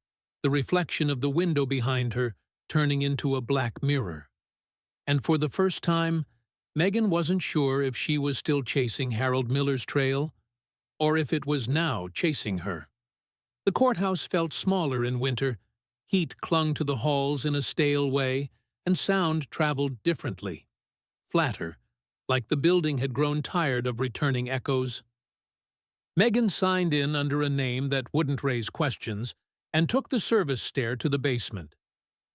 Speaker 1: the reflection of the window behind her turning into a black mirror. And for the first time, Megan wasn't sure if she was still chasing Harold Miller's trail, or if it was now chasing her. The courthouse felt smaller in winter. Heat clung to the halls in a stale way, and sound traveled differently, flatter, like the building had grown tired of returning echoes. Megan signed in under a name that wouldn't raise questions and took the service stair to the basement.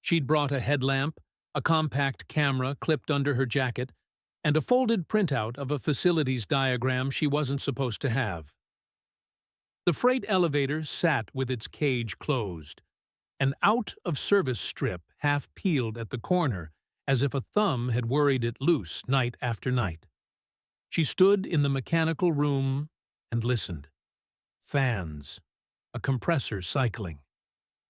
Speaker 1: She'd brought a headlamp, a compact camera clipped under her jacket, and a folded printout of a facilities diagram she wasn't supposed to have. The freight elevator sat with its cage closed, an out-of-service strip half peeled at the corner, as if a thumb had worried it loose night after night. She stood in the mechanical room and listened. Fans, a compressor cycling.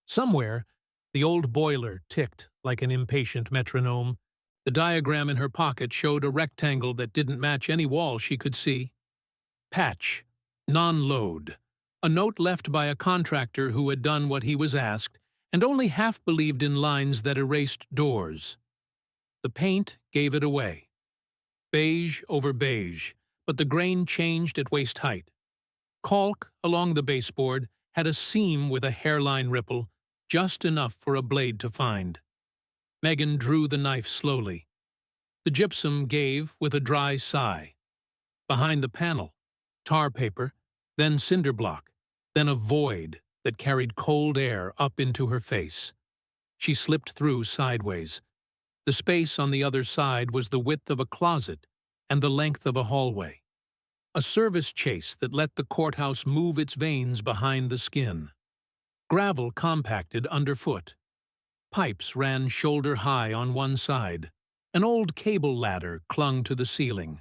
Speaker 1: Somewhere, the old boiler ticked like an impatient metronome. The diagram in her pocket showed a rectangle that didn't match any wall she could see. Patch, non-load, a note left by a contractor who had done what he was asked and only half believed in lines that erased doors. The paint gave it away. Beige over beige, but the grain changed at waist height. Caulk along the baseboard had a seam with a hairline ripple, just enough for a blade to find. Megan drew the knife slowly. The gypsum gave with a dry sigh. Behind the panel, tar paper, then cinder block, then a void that carried cold air up into her face. She slipped through sideways. The space on the other side was the width of a closet and the length of a hallway. A service chase that let the courthouse move its veins behind the skin. Gravel compacted underfoot. Pipes ran shoulder-high on one side. An old cable ladder clung to the ceiling.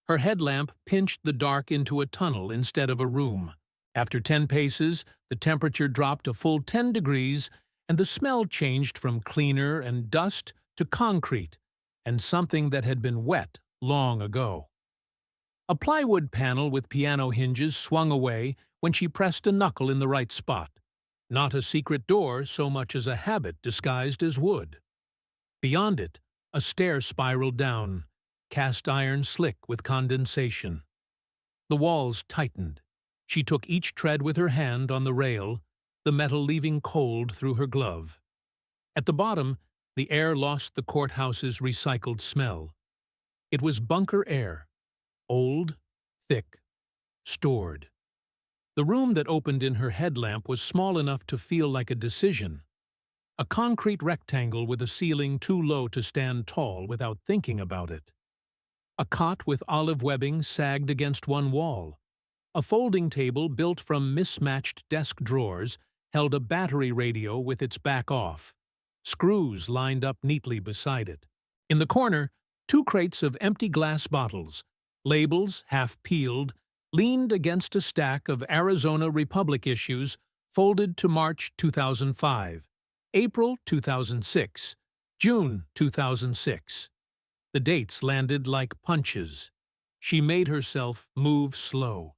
Speaker 1: Her headlamp pinched the dark into a tunnel instead of a room. After 10 paces, the temperature dropped a full 10 degrees, and the smell changed from cleaner and dust to concrete and something that had been wet long ago. A plywood panel with piano hinges swung away when she pressed a knuckle in the right spot. Not a secret door so much as a habit disguised as wood. Beyond it, a stair spiraled down, cast iron slick with condensation. The walls tightened. She took each tread with her hand on the rail, the metal leaving cold through her glove. At the bottom, the air lost the courthouse's recycled smell. It was bunker air, old, thick, stored. The room that opened in her headlamp was small enough to feel like a decision. A concrete rectangle with a ceiling too low to stand tall without thinking about it. A cot with olive webbing sagged against one wall. A folding table built from mismatched desk drawers held a battery radio with its back off. Screws lined up neatly beside it. In the corner, 2 crates of empty glass bottles, labels half peeled, leaned against a stack of Arizona Republic issues folded to March 2005, April 2006, June 2006. The dates landed like punches. She made herself move slow.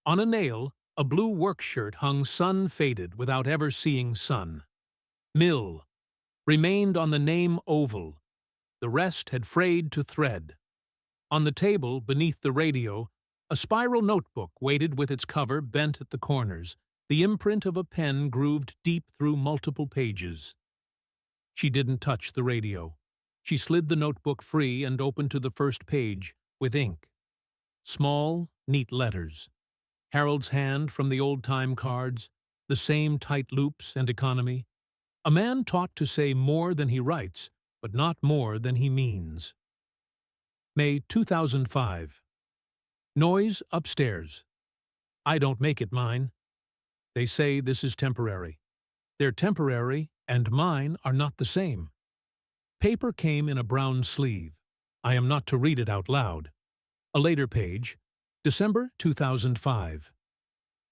Speaker 1: On a nail, a blue work shirt hung sun-faded without ever seeing sun. Mill remained on the name oval. The rest had frayed to thread. On the table, beneath the radio, a spiral notebook waited with its cover bent at the corners, the imprint of a pen grooved deep through multiple pages. She didn't touch the radio. She slid the notebook free and opened to the first page, with ink. Small, neat letters. Harold's hand from the old-time cards, the same tight loops and economy. A man taught to say more than he writes, but not more than he means. May 2005. Noise upstairs. I don't make it mine. They say this is temporary. They're temporary, and mine are not the same. Paper came in a brown sleeve. I am not to read it out loud. A later page, December 2005.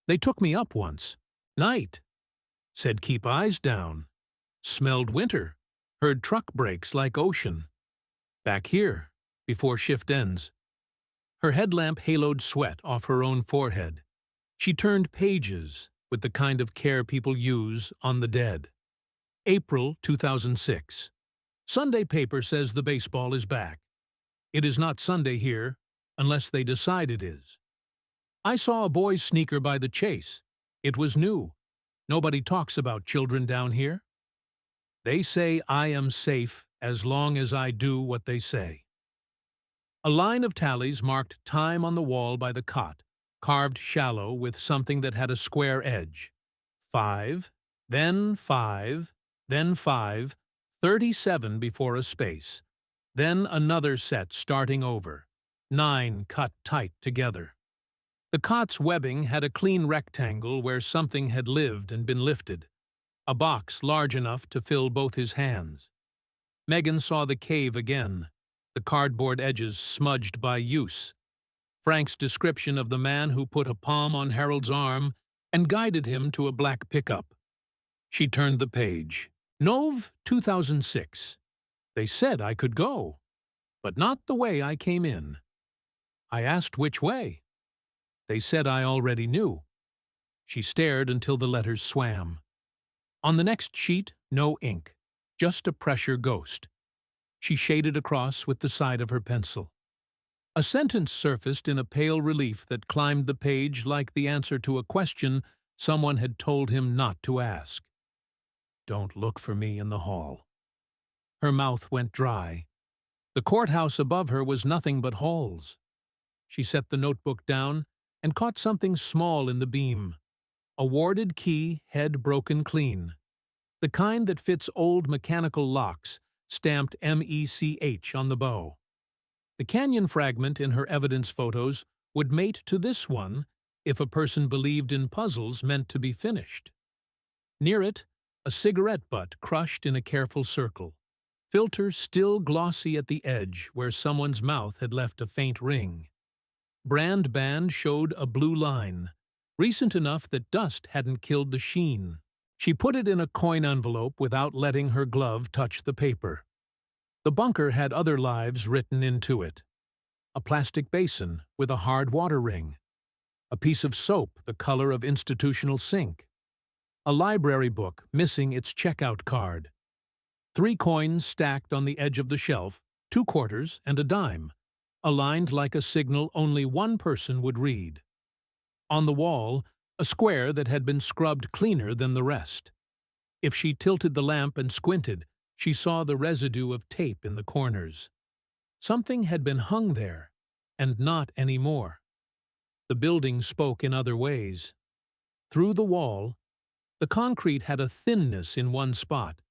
Speaker 1: They took me up once. Night. Said keep eyes down. Smelled winter. Heard truck brakes like ocean. Back here, before shift ends. Her headlamp haloed sweat off her own forehead. She turned pages with the kind of care people use on the dead. April 2006. Sunday paper says the baseball is back. It is not Sunday here, unless they decide it is. I saw a boy's sneaker by the Chase. It was new. Nobody talks about children down here. They say I am safe as long as I do what they say. A line of tallies marked time on the wall by the cot, carved shallow with something that had a square edge. 5, then 5, then 5, 37 before a space. Then another set starting over. 9 cut tight together. The cot's webbing had a clean rectangle where something had lived and been lifted. A box large enough to fill both his hands. Megan saw the cave again, the cardboard edges smudged by use. Frank's description of the man who put a palm on Harold's arm and guided him to a black pickup. She turned the page. Nov 2006. They said I could go, but not the way I came in. I asked which way. They said I already knew. She stared until the letters swam. On the next sheet, no ink, just a pressure ghost. She shaded across with the side of her pencil. A sentence surfaced in a pale relief that climbed the page like the answer to a question someone had told him not to ask. Don't look for me in the hall. Her mouth went dry. The courthouse above her was nothing but halls. She set the notebook down and caught something small in the beam. A warded key, head broken clean. The kind that fits old mechanical locks, stamped MECH on the bow. The canyon fragment in her evidence photos would mate to this one if a person believed in puzzles meant to be finished. Near it, a cigarette butt crushed in a careful circle. Filter still glossy at the edge where someone's mouth had left a faint ring. Brand band showed a blue line, recent enough that dust hadn't killed the sheen. She put it in a coin envelope without letting her glove touch the paper. The bunker had other lives written into it. a plastic basin with a hard water ring, a piece of soap the color of institutional sink, a library book missing its checkout card, 3 coins stacked on the edge of the shelf, 2 quarters and a dime, aligned like a signal only one person would read. On the wall, a square that had been scrubbed cleaner than the rest. If she tilted the lamp and squinted, she saw the residue of tape in the corners. Something had been hung there, and not anymore. The building spoke in other ways. Through the wall, the concrete had a thinness in one spot.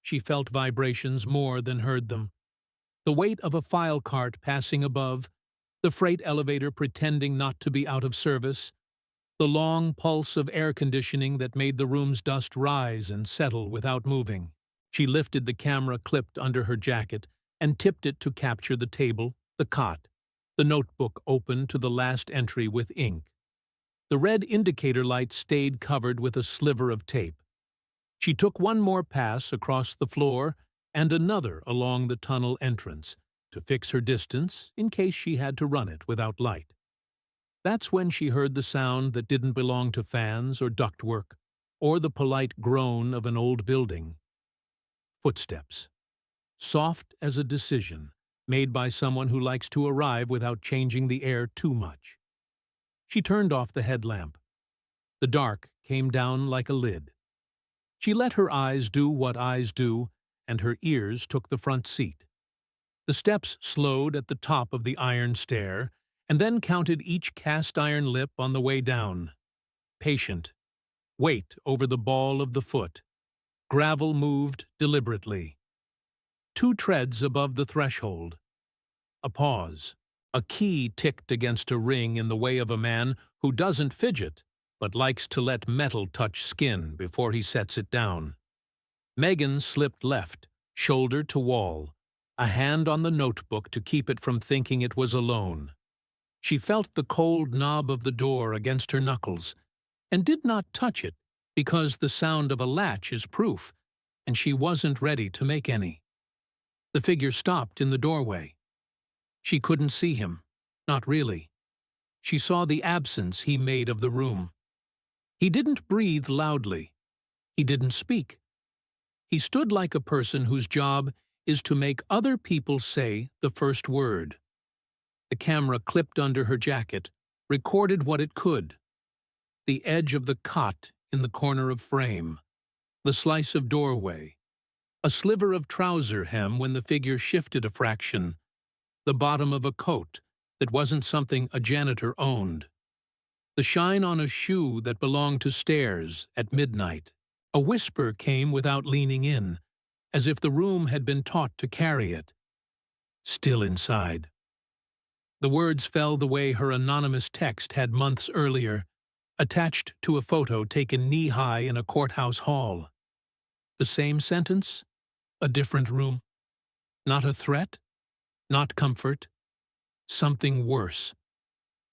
Speaker 1: She felt vibrations more than heard them. The weight of a file cart passing above, the freight elevator pretending not to be out of service, the long pulse of air conditioning that made the room's dust rise and settle without moving. She lifted the camera clipped under her jacket and tipped it to capture the table, the cot, the notebook open to the last entry with ink. The red indicator light stayed covered with a sliver of tape. She took one more pass across the floor and another along the tunnel entrance to fix her distance in case she had to run it without light. That's when she heard the sound that didn't belong to fans or ductwork, or the polite groan of an old building. Footsteps. Soft as a decision, made by someone who likes to arrive without changing the air too much. She turned off the headlamp. The dark came down like a lid. She let her eyes do what eyes do, and her ears took the front seat. The steps slowed at the top of the iron stair, and then counted each cast-iron lip on the way down. Patient. Weight over the ball of the foot. Gravel moved deliberately. 2 treads above the threshold. A pause. A key ticked against a ring in the way of a man who doesn't fidget, but likes to let metal touch skin before he sets it down. Megan slipped left, shoulder to wall, a hand on the notebook to keep it from thinking it was alone. She felt the cold knob of the door against her knuckles, and did not touch it because the sound of a latch is proof, and she wasn't ready to make any. The figure stopped in the doorway. She couldn't see him, not really. She saw the absence he made of the room. He didn't breathe loudly. He didn't speak. He stood like a person whose job is to make other people say the first word. The camera clipped under her jacket, recorded what it could. The edge of the cot in the corner of frame, the slice of doorway, a sliver of trouser hem when the figure shifted a fraction, the bottom of a coat that wasn't something a janitor owned, the shine on a shoe that belonged to stairs at midnight. A whisper came without leaning in, as if the room had been taught to carry it. Still inside. The words fell the way her anonymous text had months earlier, attached to a photo taken knee-high in a courthouse hall. The same sentence, a different room. Not a threat, not comfort, something worse.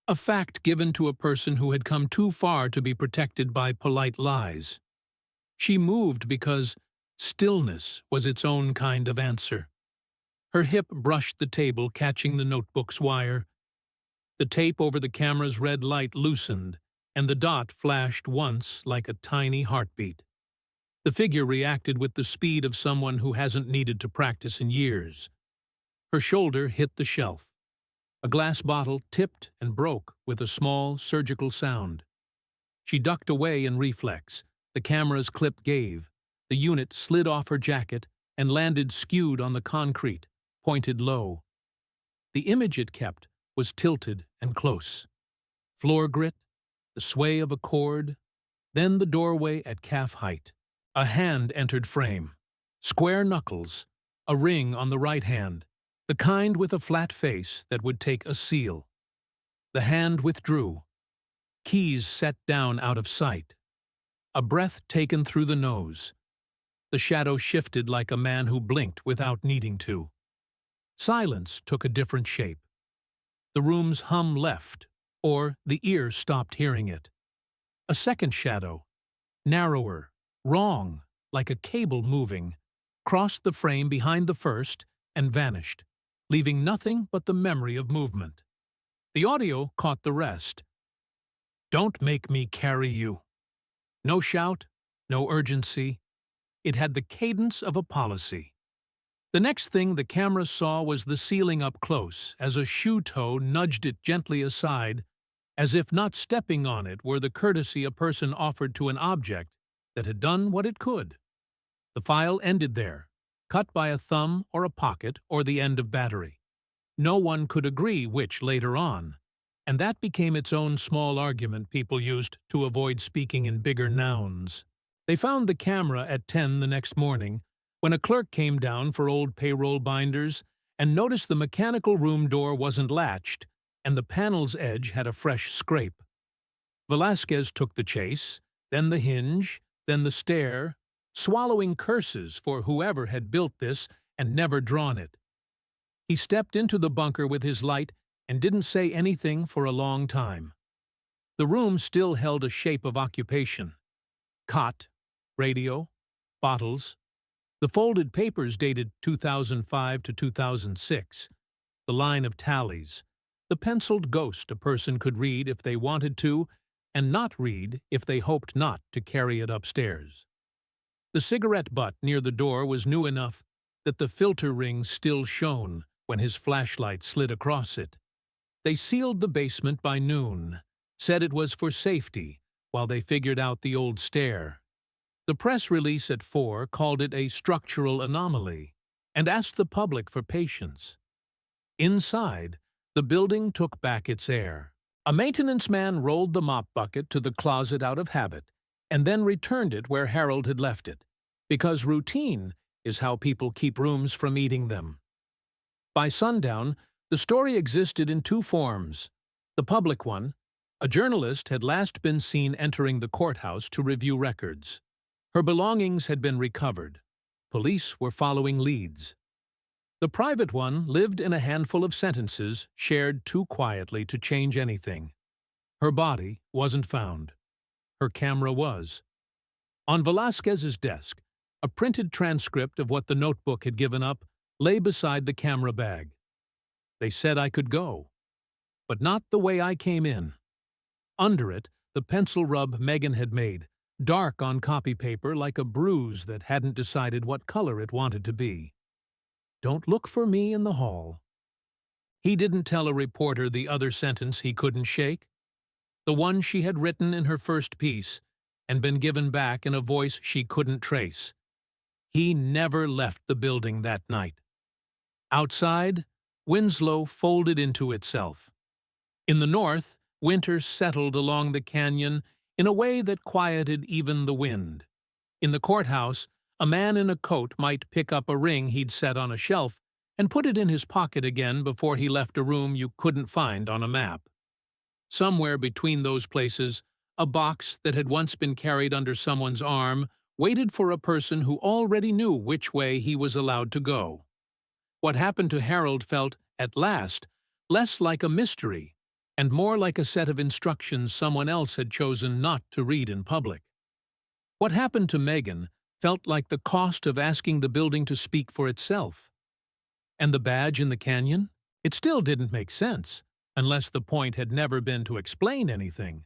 Speaker 1: A fact given to a person who had come too far to be protected by polite lies. She moved because stillness was its own kind of answer. Her hip brushed the table, catching the notebook's wire. The tape over the camera's red light loosened, and the dot flashed once like a tiny heartbeat. The figure reacted with the speed of someone who hasn't needed to practice in years. Her shoulder hit the shelf. A glass bottle tipped and broke with a small, surgical sound. She ducked away in reflex. The camera's clip gave. The unit slid off her jacket and landed skewed on the concrete, pointed low. The image it kept was tilted and close. Floor grit, the sway of a cord, then the doorway at calf height. A hand entered frame. Square knuckles, a ring on the right hand, the kind with a flat face that would take a seal. The hand withdrew. Keys set down out of sight. A breath taken through the nose. The shadow shifted like a man who blinked without needing to. Silence took a different shape. The room's hum left, or the ear stopped hearing it. A second shadow, narrower, wrong, like a cable moving, crossed the frame behind the first and vanished. leaving nothing but the memory of movement. The audio caught the rest. "Don't make me carry you." No shout, no urgency. It had the cadence of a policy. The next thing the camera saw was the ceiling up close, as a shoe toe nudged it gently aside, as if not stepping on it were the courtesy a person offered to an object that had done what it could. The file ended there, cut by a thumb or a pocket or the end of battery. No one could agree which later on, and that became its own small argument people used to avoid speaking in bigger nouns. They found the camera at 10 the next morning, when a clerk came down for old payroll binders and noticed the mechanical room door wasn't latched and the panel's edge had a fresh scrape. Velasquez took the chase, then the hinge, then the stair, swallowing curses for whoever had built this and never drawn it. He stepped into the bunker with his light and didn't say anything for a long time. The room still held a shape of occupation. Cot, radio, bottles. The folded papers dated 2005 to 2006. The line of tallies. The penciled ghost a person could read if they wanted to, and not read if they hoped not to carry it upstairs. The cigarette butt near the door was new enough that the filter ring still shone when his flashlight slid across it. They sealed the basement by noon, said it was for safety, while they figured out the old stair. The press release at 4 called it a structural anomaly and asked the public for patience. Inside, the building took back its air. A maintenance man rolled the mop bucket to the closet out of habit and then returned it where Harold had left it, because routine is how people keep rooms from eating them. By sundown, the story existed in two forms. The public one, a journalist had last been seen entering the courthouse to review records. Her belongings had been recovered. Police were following leads. The private one lived in a handful of sentences shared too quietly to change anything. Her body wasn't found. Her camera was. On Velasquez's desk, a printed transcript of what the notebook had given up lay beside the camera bag. They said I could go, but not the way I came in. Under it, the pencil rub Megan had made, dark on copy paper like a bruise that hadn't decided what color it wanted to be. "Don't look for me in the hall." He didn't tell a reporter the other sentence he couldn't shake, the one she had written in her first piece and been given back in a voice she couldn't trace. He never left the building that night. Outside, Winslow folded into itself. In the north, winter settled along the canyon in a way that quieted even the wind. In the courthouse, a man in a coat might pick up a ring he'd set on a shelf and put it in his pocket again before he left a room you couldn't find on a map. Somewhere between those places, a box that had once been carried under someone's arm waited for a person who already knew which way he was allowed to go. What happened to Harold felt, at last, less like a mystery and more like a set of instructions someone else had chosen not to read in public. What happened to Megan felt like the cost of asking the building to speak for itself. And the badge in the canyon? It still didn't make sense, unless the point had never been to explain anything,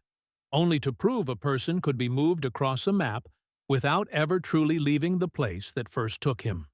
Speaker 1: only to prove a person could be moved across a map without ever truly leaving the place that first took him.